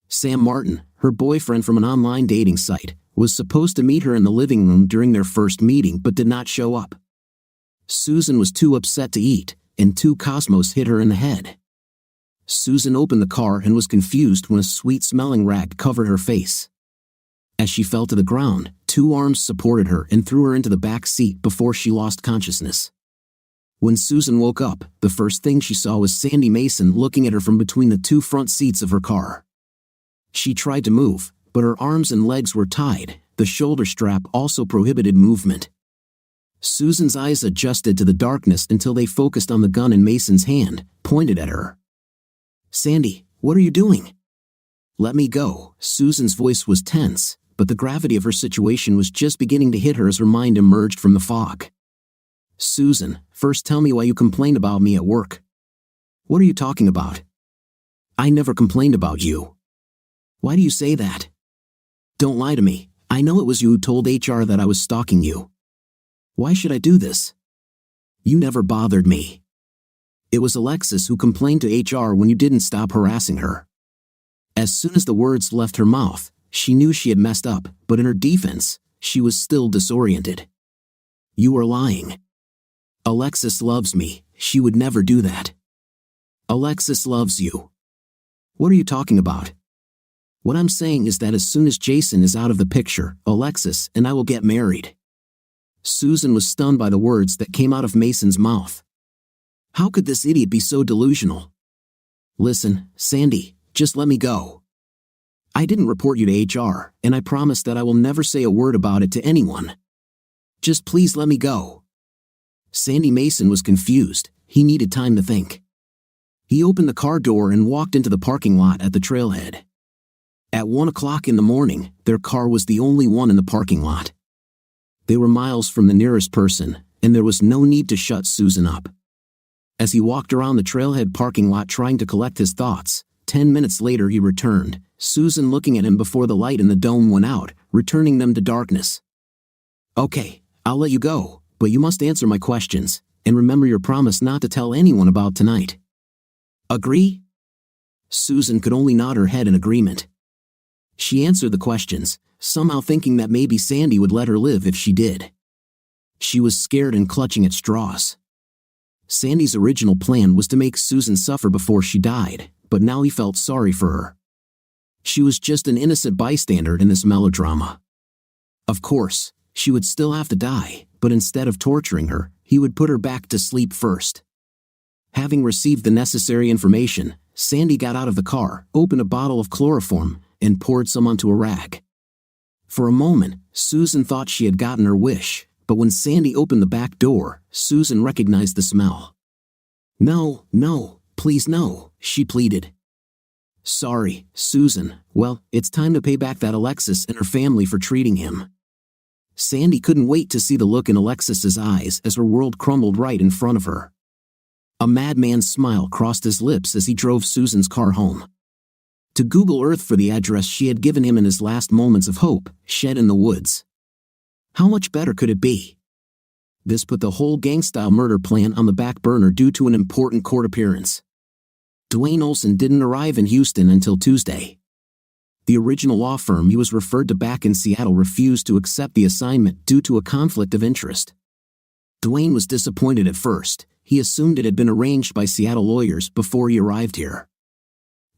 Speaker 2: Sam Martin, her boyfriend from an online dating site, was supposed to meet her in the living room during their first meeting but did not show up. Susan was too upset to eat, and 2 Cosmos hit her in the head. Susan opened the car and was confused when a sweet-smelling rag covered her face. As she fell to the ground, 2 arms supported her and threw her into the back seat before she lost consciousness. When Susan woke up, the first thing she saw was Sandy Mason looking at her from between the 2 front seats of her car. She tried to move, but her arms and legs were tied. The shoulder strap also prohibited movement. Susan's eyes adjusted to the darkness until they focused on the gun in Mason's hand, pointed at her. "Sandy, what are you doing?" "Let me go." Susan's voice was tense, but the gravity of her situation was just beginning to hit her as her mind emerged from the fog. "Susan, first tell me why you complained about me at work." "What are you talking about?" "I never complained about you." "Why do you say that?" "Don't lie to me. I know it was you who told HR that I was stalking you." "Why should I do this?" "You never bothered me." "It was Alexis who complained to HR when you didn't stop harassing her." As soon as the words left her mouth, she knew she had messed up, but in her defense, she was still disoriented. "You are lying." "Alexis loves me. She would never do that." "Alexis loves you." "What are you talking about?" "What I'm saying is that as soon as Jason is out of the picture, Alexis and I will get married." Susan was stunned by the words that came out of Mason's mouth. How could this idiot be so delusional? "Listen, Sandy, just let me go. I didn't report you to HR, and I promise that I will never say a word about it to anyone. Just please let me go." Sandy Mason was confused. He needed time to think. He opened the car door and walked into the parking lot at the trailhead. At 1 o'clock in the morning, their car was the only one in the parking lot. They were miles from the nearest person, and there was no need to shut Susan up. As he walked around the trailhead parking lot trying to collect his thoughts, 10 minutes later he returned, Susan looking at him before the light in the dome went out, returning them to darkness. "Okay, I'll let you go, but you must answer my questions, and remember your promise not to tell anyone about tonight. Agree?" Susan could only nod her head in agreement. She answered the questions, somehow thinking that maybe Sandy would let her live if she did. She was scared and clutching at straws. Sandy's original plan was to make Susan suffer before she died, but now he felt sorry for her. She was just an innocent bystander in this melodrama. Of course, she would still have to die, but instead of torturing her, he would put her back to sleep first. Having received the necessary information, Sandy got out of the car, opened a bottle of chloroform, and poured some onto a rag. For a moment, Susan thought she had gotten her wish, but when Sandy opened the back door, Susan recognized the smell. No, no, please no, she pleaded. Sorry, Susan. Well, it's time to pay back that Alexis and her family for treating him. Sandy couldn't wait to see the look in Alexis's eyes as her world crumbled right in front of her. A madman's smile crossed his lips as he drove Susan's car home. To Google Earth for the address she had given him in his last moments of hope, Shed in the Woods. How much better could it be? This put the whole gang-style murder plan on the back burner due to an important court appearance. Dwayne Olson didn't arrive in Houston until Tuesday. The original law firm he was referred to back in Seattle refused to accept the assignment due to a conflict of interest. Dwayne was disappointed at first. He assumed it had been arranged by Seattle lawyers before he arrived here.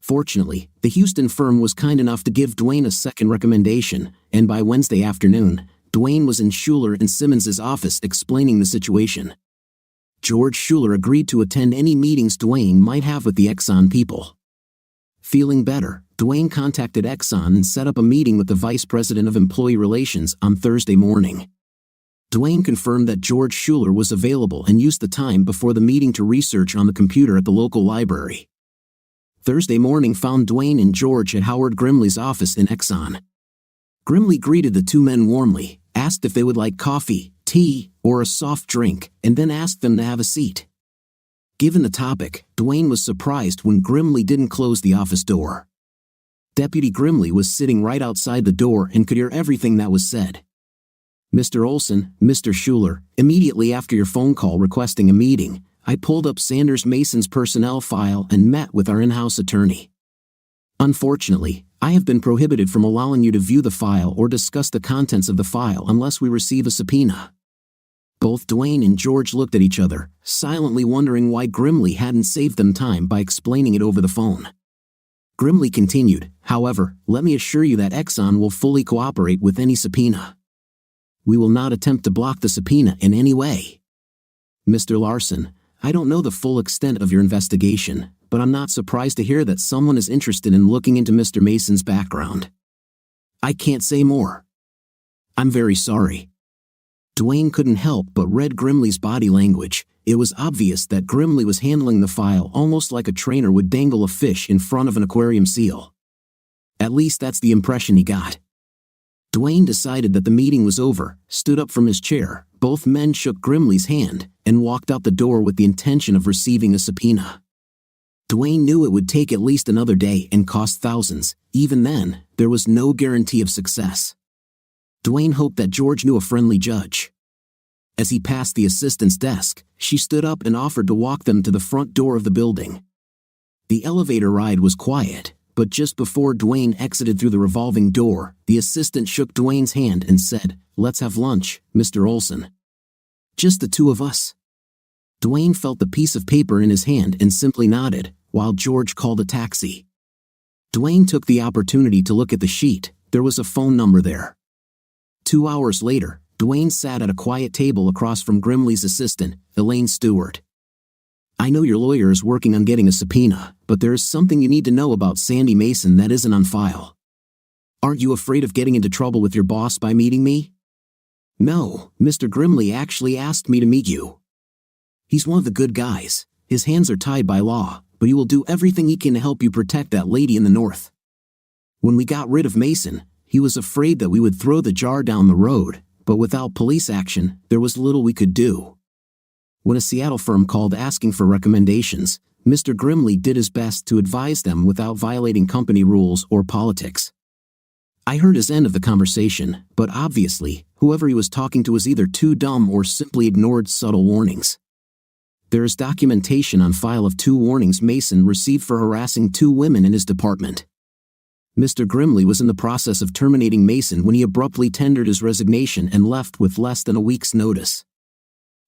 Speaker 2: Fortunately, the Houston firm was kind enough to give Dwayne a second recommendation, and by Wednesday afternoon, Dwayne was in Schuler and Simmons's office explaining the situation. George Schuler agreed to attend any meetings Dwayne might have with the Exxon people. Feeling better, Dwayne contacted Exxon and set up a meeting with the Vice President of Employee Relations on Thursday morning. Dwayne confirmed that George Schuler was available and used the time before the meeting to research on the computer at the local library. Thursday morning found Dwayne and George at Howard Grimley's office in Exxon. Grimley greeted the two men warmly, asked if they would like coffee, tea, or a soft drink, and then asked them to have a seat. Given the topic, Dwayne was surprised when Grimley didn't close the office door. Deputy Grimley was sitting right outside the door and could hear everything that was said. Mr. Olson, Mr. Schuler, immediately after your phone call requesting a meeting, I pulled up Sanders Mason's personnel file and met with our in-house attorney. Unfortunately, I have been prohibited from allowing you to view the file or discuss the contents of the file unless we receive a subpoena. Both Dwayne and George looked at each other, silently wondering why Grimley hadn't saved them time by explaining it over the phone. Grimley continued, however, let me assure you that Exxon will fully cooperate with any subpoena. We will not attempt to block the subpoena in any way. Mr. Larson, I don't know the full extent of your investigation, but I'm not surprised to hear that someone is interested in looking into Mr. Mason's background. I can't say more. I'm very sorry. Dwayne couldn't help but read Grimley's body language. It was obvious that Grimley was handling the file almost like a trainer would dangle a fish in front of an aquarium seal. At least that's the impression he got. Dwayne decided that the meeting was over, stood up from his chair, both men shook Grimley's hand, and walked out the door with the intention of receiving a subpoena. Dwayne knew it would take at least another day and cost thousands. Even then, there was no guarantee of success. Dwayne hoped that George knew a friendly judge. As he passed the assistant's desk, she stood up and offered to walk them to the front door of the building. The elevator ride was quiet, but just before Dwayne exited through the revolving door, the assistant shook Dwayne's hand and said, "Let's have lunch, Mr. Olson." "Just the two of us?" Dwayne felt the piece of paper in his hand and simply nodded, while George called a taxi. Dwayne took the opportunity to look at the sheet. There was a phone number there. 2 hours later, Dwayne sat at a quiet table across from Grimley's assistant, Elaine Stewart. "I know your lawyer is working on getting a subpoena, but there is something you need to know about Sandy Mason that isn't on file. Aren't you afraid of getting into trouble with your boss by meeting me?" "No, Mr. Grimley actually asked me to meet you. He's one of the good guys. His hands are tied by law, but he will do everything he can to help you protect that lady in the north. When we got rid of Mason, he was afraid that we would throw the jar down the road, but without police action, there was little we could do. When a Seattle firm called asking for recommendations, Mr. Grimley did his best to advise them without violating company rules or politics. I heard his end of the conversation, but obviously, whoever he was talking to was either too dumb or simply ignored subtle warnings. There is documentation on file of 2 warnings Mason received for harassing 2 women in his department. Mr. Grimley was in the process of terminating Mason when he abruptly tendered his resignation and left with less than a week's notice.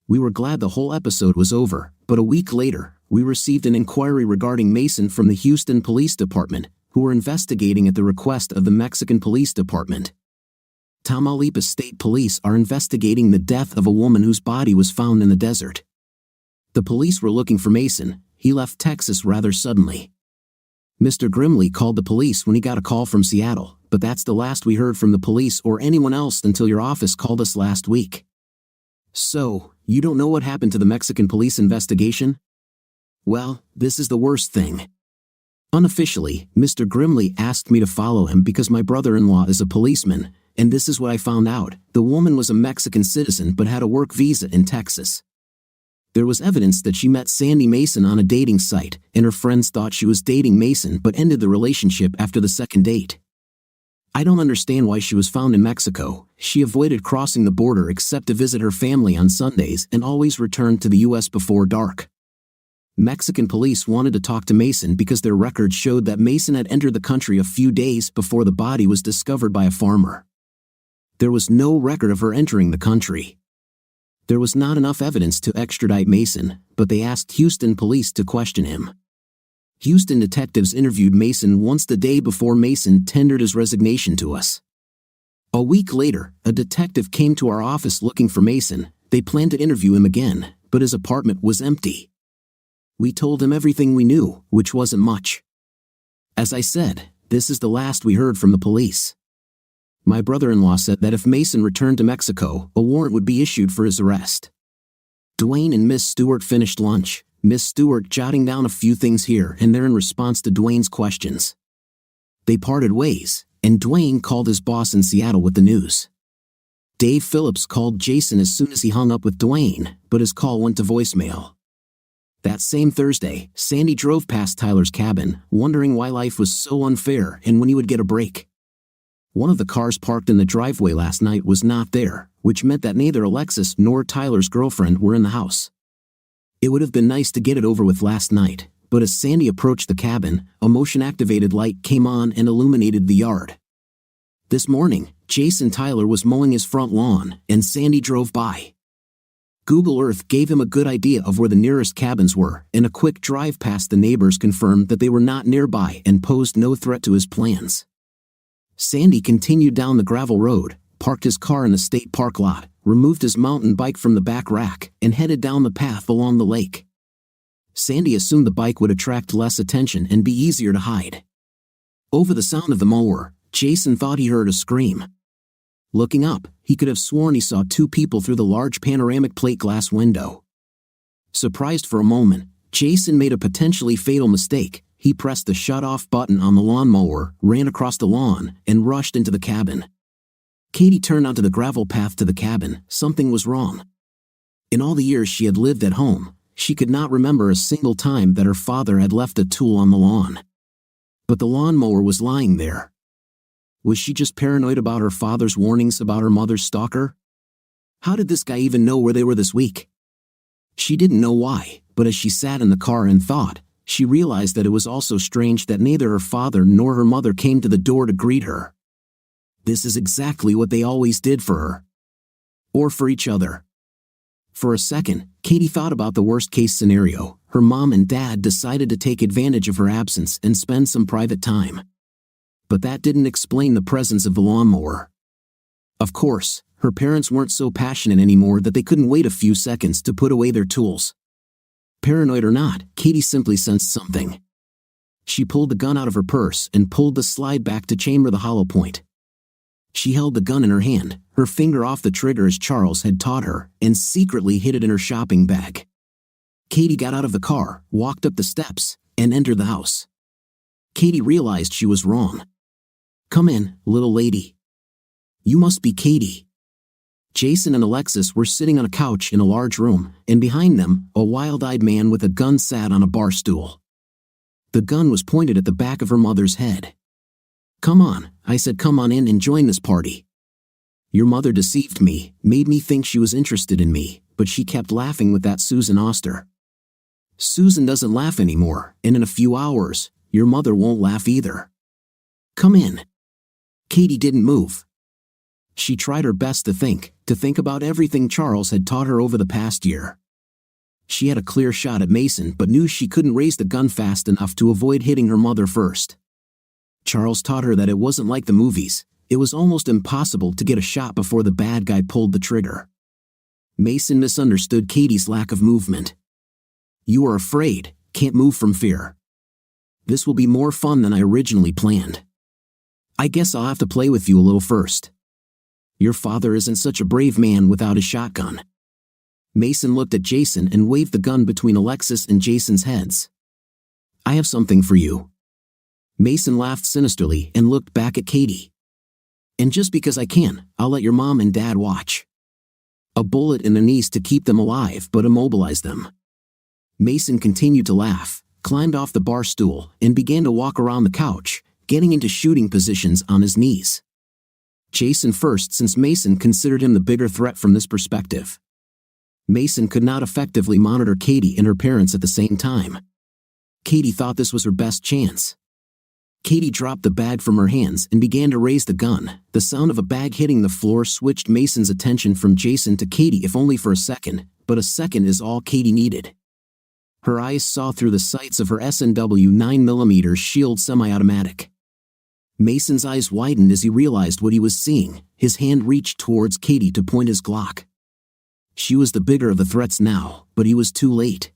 Speaker 2: We were glad the whole episode was over, but a week later, we received an inquiry regarding Mason from the Houston Police Department, who were investigating at the request of the Mexican Police Department. Tamaulipas State Police are investigating the death of a woman whose body was found in the desert. The police were looking for Mason. He left Texas rather suddenly. Mr. Grimley called the police when he got a call from Seattle, but that's the last we heard from the police or anyone else until your office called us last week. So, you don't know what happened to the Mexican police investigation? Well, this is the worst thing. Unofficially, Mr. Grimley asked me to follow him because my brother-in-law is a policeman, and this is what I found out. The woman was a Mexican citizen but had a work visa in Texas. There was evidence that she met Sandy Mason on a dating site, and her friends thought she was dating Mason but ended the relationship after the second date. I don't understand why she was found in Mexico. She avoided crossing the border except to visit her family on Sundays and always returned to the U.S. before dark. Mexican police wanted to talk to Mason because their records showed that Mason had entered the country a few days before the body was discovered by a farmer. There was no record of her entering the country. There was not enough evidence to extradite Mason, but they asked Houston police to question him. Houston detectives interviewed Mason once the day before Mason tendered his resignation to us. A week later, a detective came to our office looking for Mason. They planned to interview him again, but his apartment was empty. We told him everything we knew, which wasn't much. As I said, this is the last we heard from the police. My brother-in-law said that if Mason returned to Mexico, a warrant would be issued for his arrest. Dwayne and Miss Stewart finished lunch, Miss Stewart jotting down a few things here and there in response to Dwayne's questions. They parted ways, and Dwayne called his boss in Seattle with the news. Dave Phillips called Jason as soon as he hung up with Dwayne, but his call went to voicemail. That same Thursday, Sandy drove past Tyler's cabin, wondering why life was so unfair and when he would get a break. One of the cars parked in the driveway last night was not there, which meant that neither Alexis nor Tyler's girlfriend were in the house. It would have been nice to get it over with last night, but as Sandy approached the cabin, a motion-activated light came on and illuminated the yard. This morning, Jason Tyler was mowing his front lawn, and Sandy drove by. Google Earth gave him a good idea of where the nearest cabins were, and a quick drive past the neighbors confirmed that they were not nearby and posed no threat to his plans. Sandy continued down the gravel road, parked his car in the state park lot, removed his mountain bike from the back rack, and headed down the path along the lake. Sandy assumed the bike would attract less attention and be easier to hide. Over the sound of the mower, Jason thought he heard a scream. Looking up, he could have sworn he saw two people through the large panoramic plate glass window. Surprised for a moment, Jason made a potentially fatal mistake. He pressed the shut-off button on the lawnmower, ran across the lawn, and rushed into the cabin. Katie turned onto the gravel path to the cabin. Something was wrong. In all the years she had lived at home, she could not remember a single time that her father had left a tool on the lawn. But the lawnmower was lying there. Was she just paranoid about her father's warnings about her mother's stalker? How did this guy even know where they were this week? She didn't know why, but as she sat in the car and thought, she realized that it was also strange that neither her father nor her mother came to the door to greet her. This is exactly what they always did for her. Or for each other. For a second, Katie thought about the worst-case scenario. Her mom and dad decided to take advantage of her absence and spend some private time. But that didn't explain the presence of the lawnmower. Of course, her parents weren't so passionate anymore that they couldn't wait a few seconds to put away their tools. Paranoid or not, Katie simply sensed something. She pulled the gun out of her purse and pulled the slide back to chamber the hollow point. She held the gun in her hand, her finger off the trigger as Charles had taught her, and secretly hid it in her shopping bag. Katie got out of the car, walked up the steps, and entered the house. Katie realized she was wrong. "Come in, little lady." "You must be Katie." Jason and Alexis were sitting on a couch in a large room, and behind them, a wild-eyed man with a gun sat on a bar stool. The gun was pointed at the back of her mother's head. "Come on," I said, "come on in and join this party. Your mother deceived me, made me think she was interested in me, but she kept laughing with that Susan Oster. Susan doesn't laugh anymore, and in a few hours, your mother won't laugh either. Come in." Katie didn't move. She tried her best to think about everything Charles had taught her over the past year. She had a clear shot at Mason but knew she couldn't raise the gun fast enough to avoid hitting her mother first. Charles taught her that it wasn't like the movies. It was almost impossible to get a shot before the bad guy pulled the trigger. Mason misunderstood Katie's lack of movement. "You are afraid, can't move from fear. This will be more fun than I originally planned. I guess I'll have to play with you a little first. Your father isn't such a brave man without his shotgun." Mason looked at Jason and waved the gun between Alexis and Jason's heads. "I have something for you." Mason laughed sinisterly and looked back at Katie. "And just because I can, I'll let your mom and dad watch." A bullet in their knees to keep them alive but immobilize them. Mason continued to laugh, climbed off the bar stool, and began to walk around the couch, getting into shooting positions on his knees. Jason first, since Mason considered him the bigger threat from this perspective. Mason could not effectively monitor Katie and her parents at the same time. Katie thought this was her best chance. Katie dropped the bag from her hands and began to raise the gun. The sound of a bag hitting the floor switched Mason's attention from Jason to Katie, if only for a second, but a second is all Katie needed. Her eyes saw through the sights of her S&W 9mm Shield semi-automatic. Mason's eyes widened as he realized what he was seeing. His hand reached towards Katie to point his Glock. She was the bigger of the threats now, but he was too late.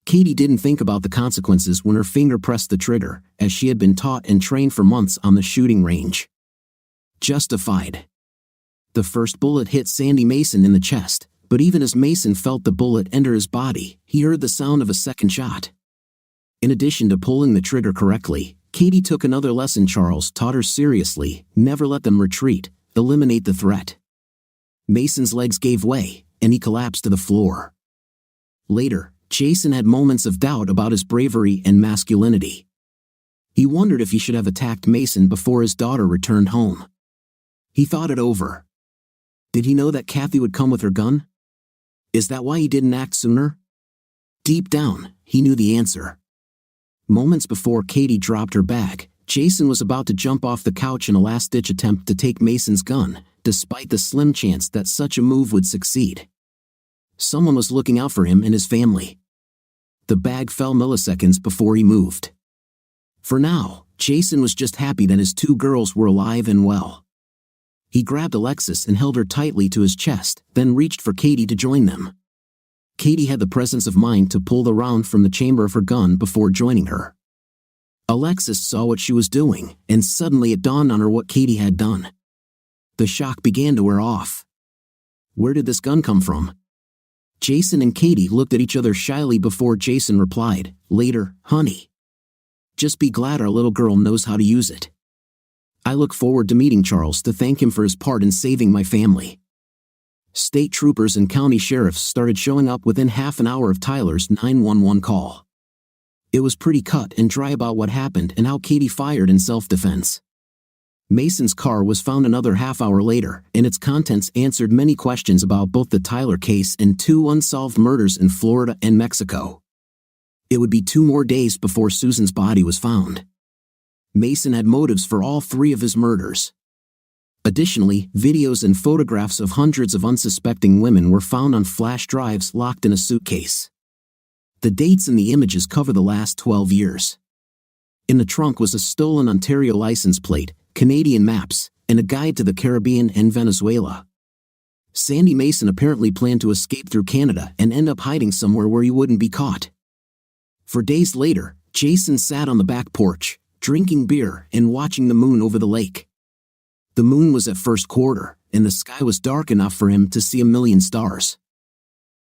Speaker 2: Katie didn't think about the consequences when her finger pressed the trigger, as she had been taught and trained for months on the shooting range. Justified. The first bullet hit Sandy Mason in the chest, but even as Mason felt the bullet enter his body, he heard the sound of a second shot. In addition to pulling the trigger correctly, Katie took another lesson Charles taught her seriously: never let them retreat, eliminate the threat. Mason's legs gave way, and he collapsed to the floor. Later, Jason had moments of doubt about his bravery and masculinity. He wondered if he should have attacked Mason before his daughter returned home. He thought it over. Did he know that Kathy would come with her gun? Is that why he didn't act sooner? Deep down, he knew the answer. Moments before Katie dropped her bag, Jason was about to jump off the couch in a last-ditch attempt to take Mason's gun, despite the slim chance that such a move would succeed. Someone was looking out for him and his family. The bag fell milliseconds before he moved. For now, Jason was just happy that his two girls were alive and well. He grabbed Alexis and held her tightly to his chest, then reached for Katie to join them. Katie had the presence of mind to pull the round from the chamber of her gun before joining her. Alexis saw what she was doing, and suddenly it dawned on her what Katie had done. The shock began to wear off. Where did this gun come from? Jason and Katie looked at each other shyly before Jason replied, "Later, honey. Just be glad our little girl knows how to use it. I look forward to meeting Charles to thank him for his part in saving my family." State troopers and county sheriffs started showing up within half an hour of Tyler's 911 call. It was pretty cut and dry about what happened and how Katie fired in self-defense. Mason's car was found another half hour later, and its contents answered many questions about both the Tyler case and two unsolved murders in Florida and Mexico. It would be 2 more days before Susan's body was found. Mason had motives for all 3 of his murders. Additionally, videos and photographs of hundreds of unsuspecting women were found on flash drives locked in a suitcase. The dates in the images cover the last 12 years. In the trunk was a stolen Ontario license plate, Canadian maps, and a guide to the Caribbean and Venezuela. Sandy Mason apparently planned to escape through Canada and end up hiding somewhere where he wouldn't be caught. For days later, Jason sat on the back porch, drinking beer and watching the moon over the lake. The moon was at first quarter, and the sky was dark enough for him to see 1,000,000 stars.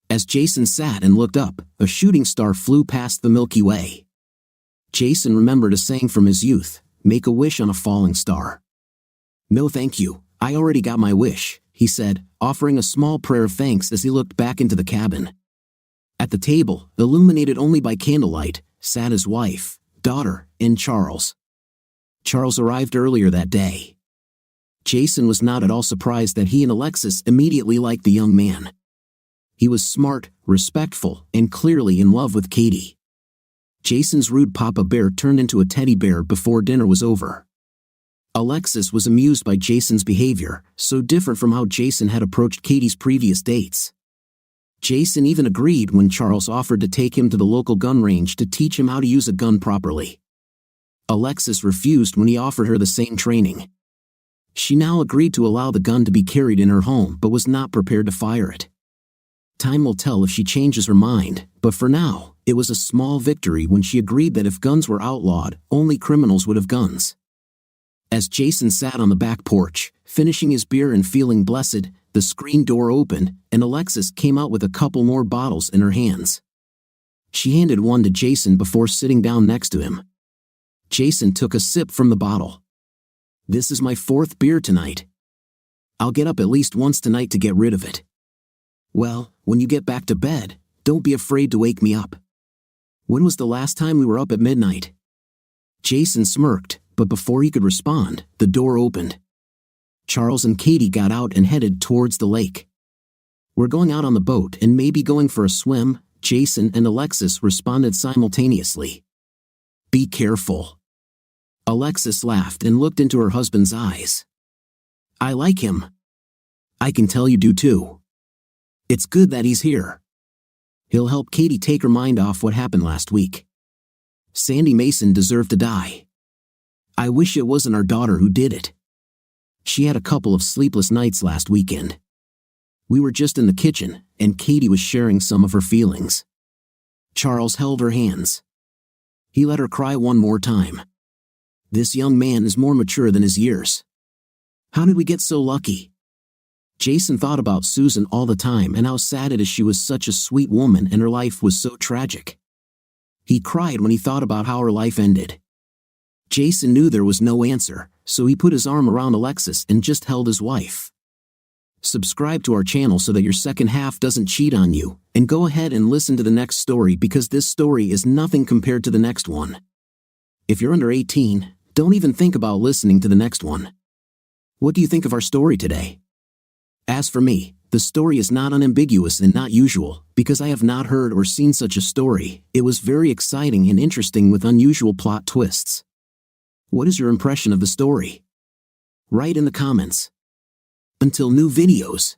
Speaker 2: As Jason sat and looked up, a shooting star flew past the Milky Way. Jason remembered a saying from his youth: "Make a wish on a falling star." "No thank you, I already got my wish," he said, offering a small prayer of thanks as he looked back into the cabin. At the table, illuminated only by candlelight, sat his wife, daughter, and Charles. Charles arrived earlier that day. Jason was not at all surprised that he and Alexis immediately liked the young man. He was smart, respectful, and clearly in love with Katie. Jason's rude Papa Bear turned into a teddy bear before dinner was over. Alexis was amused by Jason's behavior, so different from how Jason had approached Katie's previous dates. Jason even agreed when Charles offered to take him to the local gun range to teach him how to use a gun properly. Alexis refused when he offered her the same training. She now agreed to allow the gun to be carried in her home but was not prepared to fire it. Time will tell if she changes her mind, but for now, it was a small victory when she agreed that if guns were outlawed, only criminals would have guns. As Jason sat on the back porch, finishing his beer and feeling blessed, the screen door opened, and Alexis came out with a couple more bottles in her hands. She handed one to Jason before sitting down next to him. Jason took a sip from the bottle. "This is my 4th beer tonight. I'll get up at least once tonight to get rid of it." "Well, when you get back to bed, don't be afraid to wake me up." "When was the last time we were up at midnight?" Jason smirked, but before he could respond, the door opened. Charles and Katie got out and headed towards the lake. "We're going out on the boat and maybe going for a swim," Jason and Alexis responded simultaneously. "Be careful." Alexis laughed and looked into her husband's eyes. "I like him. I can tell you do too. It's good that he's here. He'll help Katie take her mind off what happened last week. Sandy Mason deserved to die. I wish it wasn't our daughter who did it. She had a couple of sleepless nights last weekend. We were just in the kitchen, and Katie was sharing some of her feelings." Charles held her hands. He let her cry one more time. "This young man is more mature than his years. How did we get so lucky?" Jason thought about Susan all the time and how sad it is she was such a sweet woman and her life was so tragic. He cried when he thought about how her life ended. Jason knew there was no answer, so he put his arm around Alexis and just held his wife. Subscribe to our channel so that your second half doesn't cheat on you, and go ahead and listen to the next story because this story is nothing compared to the next one. If you're under 18, don't even think about listening to the next one. What do you think of our story today? As for me, the story is not unambiguous and not usual, because I have not heard or seen such a story. It was very exciting and interesting with unusual plot twists. What is your impression of the story? Write in the comments. Until new videos.